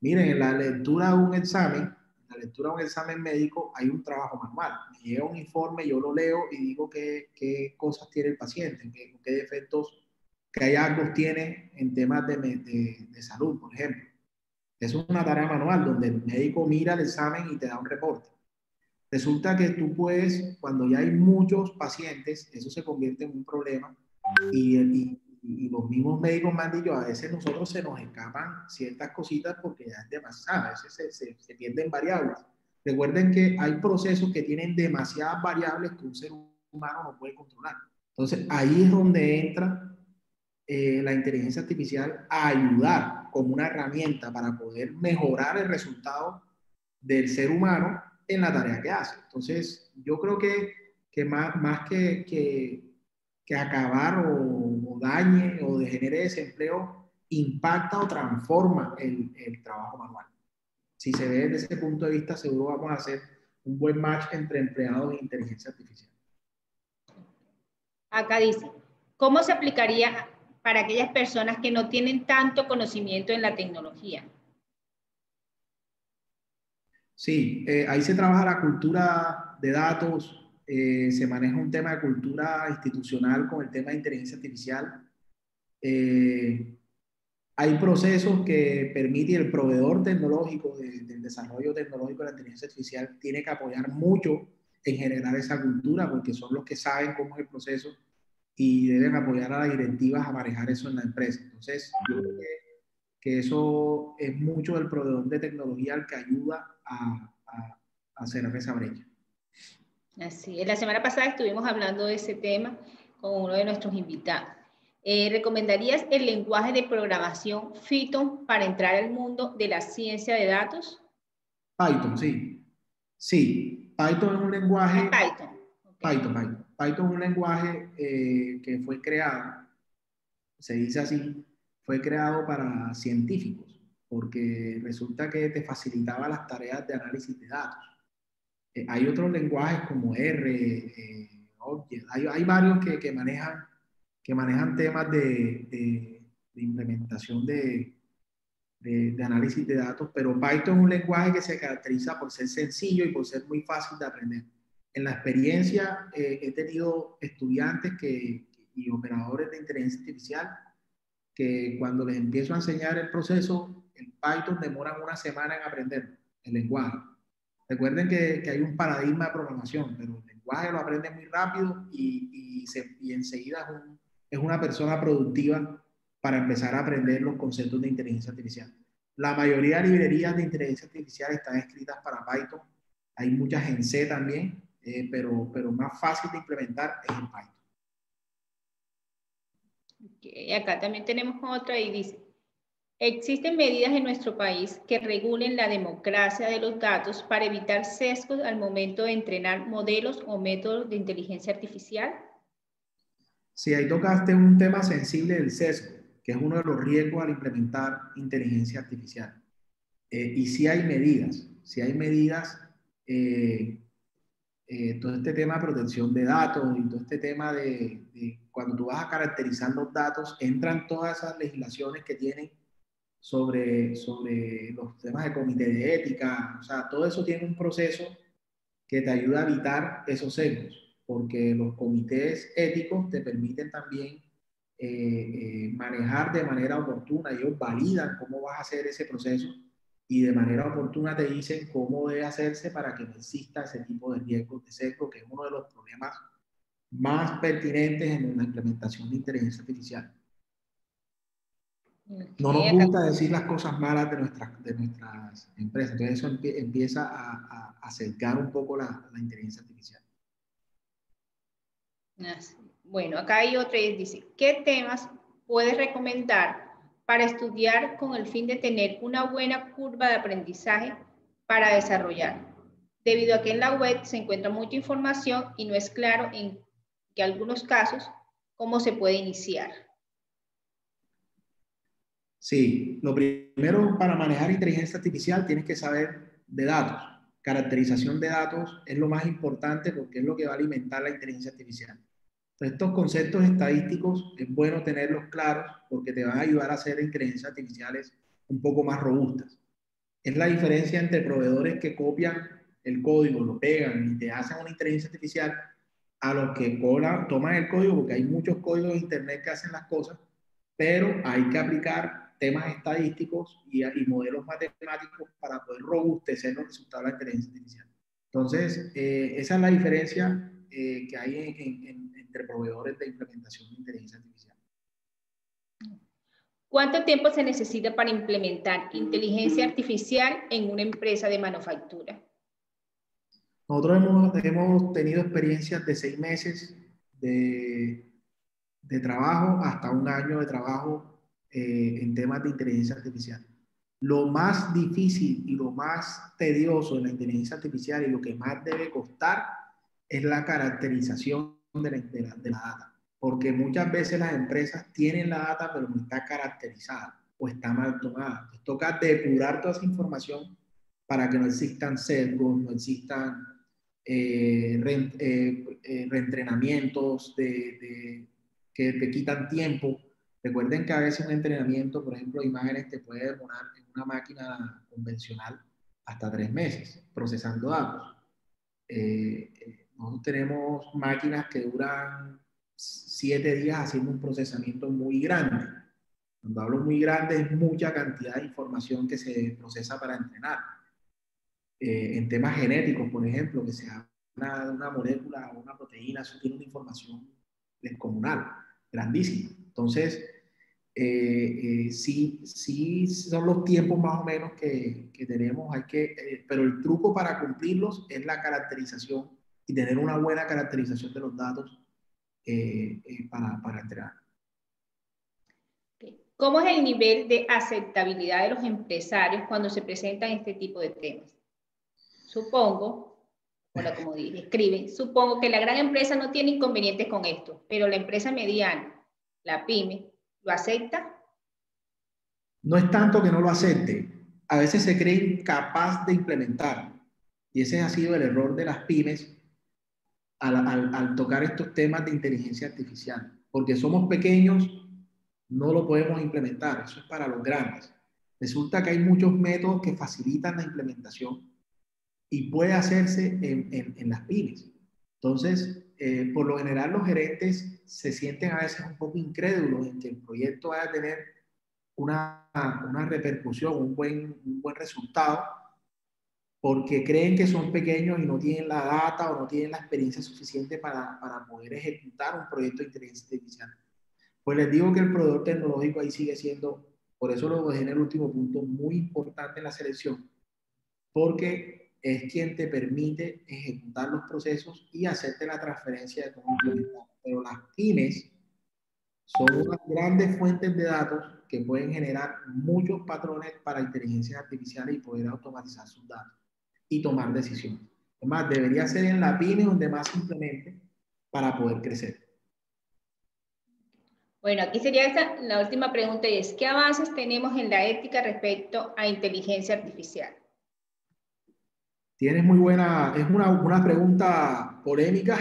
Miren, en la lectura de un examen, en la lectura de un examen médico, hay un trabajo manual. Me llega un informe, yo lo leo y digo qué cosas tiene el paciente, qué defectos, qué hallazgos tiene en temas de salud, por ejemplo. Eso es una tarea manual donde el médico mira el examen y te da un reporte. Resulta que tú puedes, cuando ya hay muchos pacientes, eso se convierte en un problema y los mismos médicos me han dicho, a veces nosotros se nos escapan ciertas cositas porque ya es demasiado, a veces se pierden variables. Recuerden que hay procesos que tienen demasiadas variables que un ser humano no puede controlar. Entonces, ahí es donde entra la inteligencia artificial a ayudar como una herramienta para poder mejorar el resultado del ser humano en la tarea que hace. Entonces, yo creo que más que acabar o dañe o degenere desempleo, impacta o transforma el trabajo manual. Si se ve desde ese punto de vista, seguro vamos a hacer un buen match entre empleados e inteligencia artificial. Acá dice, ¿cómo se aplicaría para aquellas personas que no tienen tanto conocimiento en la tecnología? Sí, ahí se trabaja la cultura de datos, se maneja un tema de cultura institucional con el tema de inteligencia artificial. Hay procesos que permite el proveedor tecnológico del desarrollo tecnológico de la inteligencia artificial tiene que apoyar mucho en generar esa cultura porque son los que saben cómo es el proceso y deben apoyar a las directivas a manejar eso en la empresa. Entonces, yo creo que eso es mucho del proveedor de tecnología el que ayuda a cerrar esa brecha. Así es. La semana pasada estuvimos hablando de ese tema con uno de nuestros invitados. ¿Recomendarías el lenguaje de programación Python para entrar al mundo de la ciencia de datos? Python, sí. Sí, Python es un lenguaje. Python. Okay. Python es un lenguaje que fue creado, se dice así, fue creado para científicos, porque resulta que te facilitaba las tareas de análisis de datos. Hay otros lenguajes como R, Object, hay varios que manejan temas de implementación de análisis de datos, pero Python es un lenguaje que se caracteriza por ser sencillo y por ser muy fácil de aprender. En la experiencia he tenido estudiantes y operadores de inteligencia artificial que cuando les empiezo a enseñar el proceso, el Python demoran una semana en aprender el lenguaje. Recuerden que hay un paradigma de programación, pero el lenguaje lo aprende muy rápido y enseguida es una persona productiva para empezar a aprender los conceptos de inteligencia artificial. La mayoría de librerías de inteligencia artificial están escritas para Python. Hay muchas en C también, pero más fácil de implementar es en Python. Okay. Acá también tenemos otra y dice, ¿existen medidas en nuestro país que regulen la democracia de los datos para evitar sesgos al momento de entrenar modelos o métodos de inteligencia artificial? Sí, ahí tocaste un tema sensible del sesgo, que es uno de los riesgos al implementar inteligencia artificial. Y sí hay medidas, todo este tema de protección de datos y todo este tema de cuando tú vas a caracterizar los datos, entran todas esas legislaciones que tienen sobre los temas de comité de ética, o sea, todo eso tiene un proceso que te ayuda a evitar esos sesgos, porque los comités éticos te permiten también manejar de manera oportuna, ellos validan cómo vas a hacer ese proceso y de manera oportuna te dicen cómo debe hacerse para que no exista ese tipo de riesgos de sesgo, que es uno de los problemas más pertinentes en la implementación de inteligencia artificial. No nos Okay, acá, gusta decir las cosas malas de nuestras empresas, entonces eso empieza a acercar un poco la inteligencia artificial. bueno, acá hay otra y dice, ¿qué temas puedes recomendar para estudiar con el fin de tener una buena curva de aprendizaje para desarrollar? Debido a que en la web se encuentra mucha información y no es claro en que algunos casos cómo se puede iniciar. Sí, lo primero para manejar inteligencia artificial tienes que saber de datos. Caracterización de datos es lo más importante porque es lo que va a alimentar la inteligencia artificial. Entonces, estos conceptos estadísticos es bueno tenerlos claros porque te van a ayudar a hacer inteligencias artificiales un poco más robustas. Es la diferencia entre proveedores que copian el código, lo pegan y te hacen una inteligencia artificial a los que toman el código, porque hay muchos códigos de internet que hacen las cosas, pero hay que aplicar temas estadísticos y modelos matemáticos para poder robustecer los resultados de la inteligencia artificial. Entonces, esa es la diferencia que hay entre proveedores de implementación de inteligencia artificial. ¿Cuánto tiempo se necesita para implementar inteligencia artificial en una empresa de manufactura? Nosotros hemos tenido experiencias de 6 meses de trabajo hasta 1 año de trabajo en temas de inteligencia artificial. Lo más difícil y lo más tedioso de la inteligencia artificial y lo que más debe costar es la caracterización de la data. Porque muchas veces las empresas tienen la data pero no está caracterizada o está mal tomada. Entonces, toca depurar toda esa información para que no existan sesgos, no existan reentrenamientos que te quitan tiempo. Recuerden que a veces un entrenamiento, por ejemplo, de imágenes te puede demorar en una máquina convencional hasta 3 meses procesando datos. Nosotros tenemos máquinas que duran 7 días haciendo un procesamiento muy grande. Cuando hablo muy grande es mucha cantidad de información que se procesa para entrenar. En temas genéticos, por ejemplo, que se habla de una molécula o una proteína, eso tiene una información descomunal, grandísima. Entonces, sí son los tiempos más o menos que tenemos, pero el truco para cumplirlos es la caracterización y tener una buena caracterización de los datos para entrenar. ¿Cómo es el nivel de aceptabilidad de los empresarios cuando se presentan este tipo de temas? Supongo, bueno, como escriben, supongo que la gran empresa no tiene inconvenientes con esto, pero la empresa mediana, la pyme, ¿lo acepta? No es tanto que no lo acepte, a veces se cree incapaz de implementar. Y ese ha sido el error de las pymes al tocar estos temas de inteligencia artificial. Porque somos pequeños, no lo podemos implementar. Eso es para los grandes. Resulta que hay muchos métodos que facilitan la implementación y puede hacerse en las pymes. Entonces, por lo general los gerentes se sienten a veces un poco incrédulos en que el proyecto vaya a tener una repercusión, un buen resultado, porque creen que son pequeños y no tienen la data o no tienen la experiencia suficiente para poder ejecutar un proyecto de inteligencia artificial. Pues les digo que el proveedor tecnológico ahí sigue siendo, por eso lo dejé en el último punto, muy importante en la selección, porque es quien te permite ejecutar los procesos y hacerte la transferencia de cómo implementar. Pero las pymes son unas grandes fuentes de datos que pueden generar muchos patrones para inteligencias artificiales y poder automatizar sus datos y tomar decisiones. Además, debería ser en la pyme donde más se implemente para poder crecer. Bueno, aquí sería la última pregunta y es, ¿qué avances tenemos en la ética respecto a inteligencia artificial? Tienes muy buena, es una pregunta polémica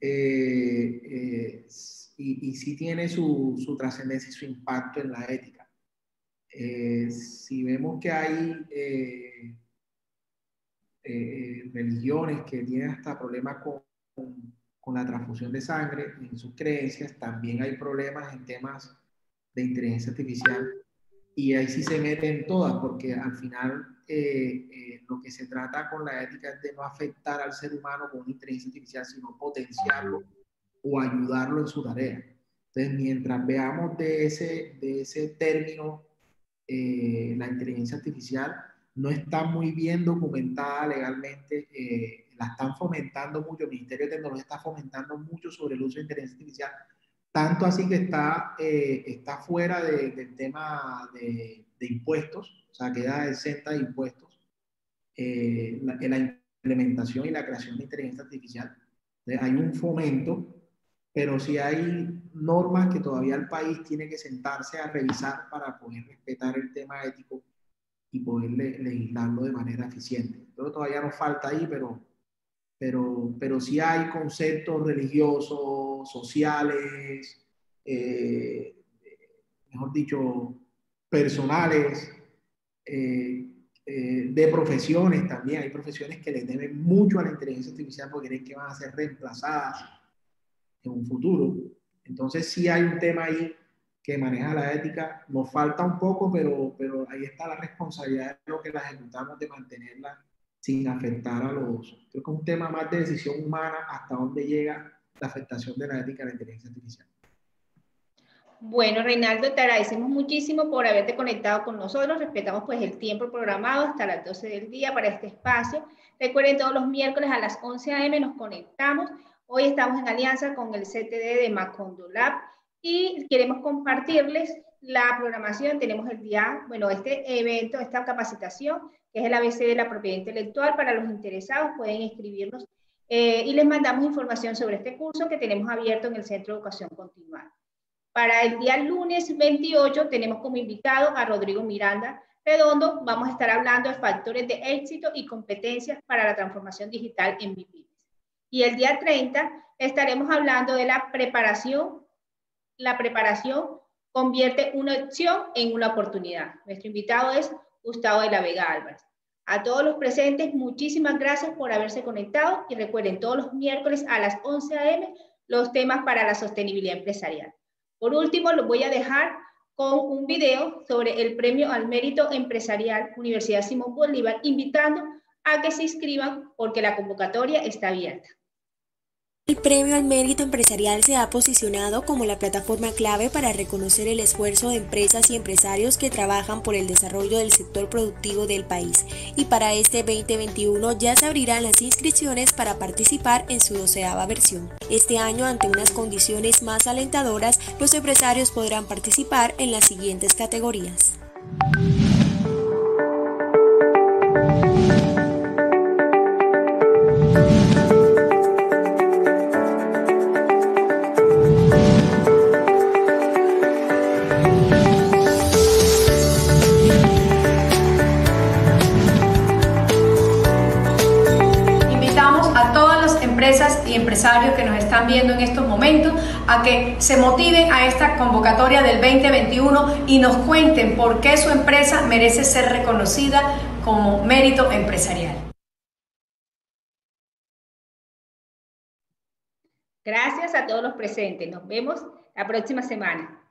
y sí tiene su trascendencia y su impacto en la ética. Si vemos que hay religiones que tienen hasta problemas con la transfusión de sangre en sus creencias, también hay problemas en temas de inteligencia artificial y ahí sí se meten todas porque al final lo que se trata con la ética es de no afectar al ser humano con una inteligencia artificial, sino potenciarlo o ayudarlo en su tarea. Entonces, mientras veamos de ese término, la inteligencia artificial no está muy bien documentada legalmente, la están fomentando mucho, el Ministerio de Tecnología está fomentando mucho sobre el uso de inteligencia artificial, tanto así que está fuera del tema de impuestos, o sea, queda exenta de impuestos la implementación y la creación de inteligencia artificial. Hay un fomento, pero sí hay normas que todavía el país tiene que sentarse a revisar para poder respetar el tema ético y poder legislarlo de manera eficiente. Pero todavía nos falta ahí, pero sí hay conceptos religiosos, sociales, mejor dicho, personales, de profesiones también. Hay profesiones que le deben mucho a la inteligencia artificial porque creen que van a ser reemplazadas en un futuro. Entonces sí hay un tema ahí que maneja la ética. Nos falta un poco, pero ahí está la responsabilidad de lo que la ejecutamos de mantenerla sin afectar a los... Creo que es un tema más de decisión humana hasta dónde llega la afectación de la ética de la inteligencia artificial. Bueno, Reinaldo, te agradecemos muchísimo por haberte conectado con nosotros. Respetamos pues el tiempo programado hasta las 12 del día para este espacio. Recuerden, todos los miércoles a las 11 a.m. nos conectamos. Hoy estamos en alianza con el CTD de Macondo Lab y queremos compartirles la programación. Tenemos el día, bueno, este evento, esta capacitación, que es el ABC de la propiedad intelectual. Para los interesados pueden escribirnos y les mandamos información sobre este curso que tenemos abierto en el Centro de Educación Continuada. Para el día lunes 28 tenemos como invitado a Rodrigo Miranda Redondo. Vamos a estar hablando de factores de éxito y competencias para la transformación digital en MIPYMES. Y el día 30 estaremos hablando de la preparación. La preparación convierte una opción en una oportunidad. Nuestro invitado es Gustavo de la Vega Álvarez. A todos los presentes, muchísimas gracias por haberse conectado y recuerden, todos los miércoles a las 11 a.m. los temas para la sostenibilidad empresarial. Por último, los voy a dejar con un video sobre el Premio al Mérito Empresarial Universidad Simón Bolívar, invitando a que se inscriban porque la convocatoria está abierta. El Premio al Mérito Empresarial se ha posicionado como la plataforma clave para reconocer el esfuerzo de empresas y empresarios que trabajan por el desarrollo del sector productivo del país. Y para este 2021 ya se abrirán las inscripciones para participar en su 12ª versión. Este año, ante unas condiciones más alentadoras, los empresarios podrán participar en las siguientes categorías. Empresas y empresarios que nos están viendo en estos momentos a que se motiven a esta convocatoria del 2021 y nos cuenten por qué su empresa merece ser reconocida como mérito empresarial. Gracias a todos los presentes. Nos vemos la próxima semana.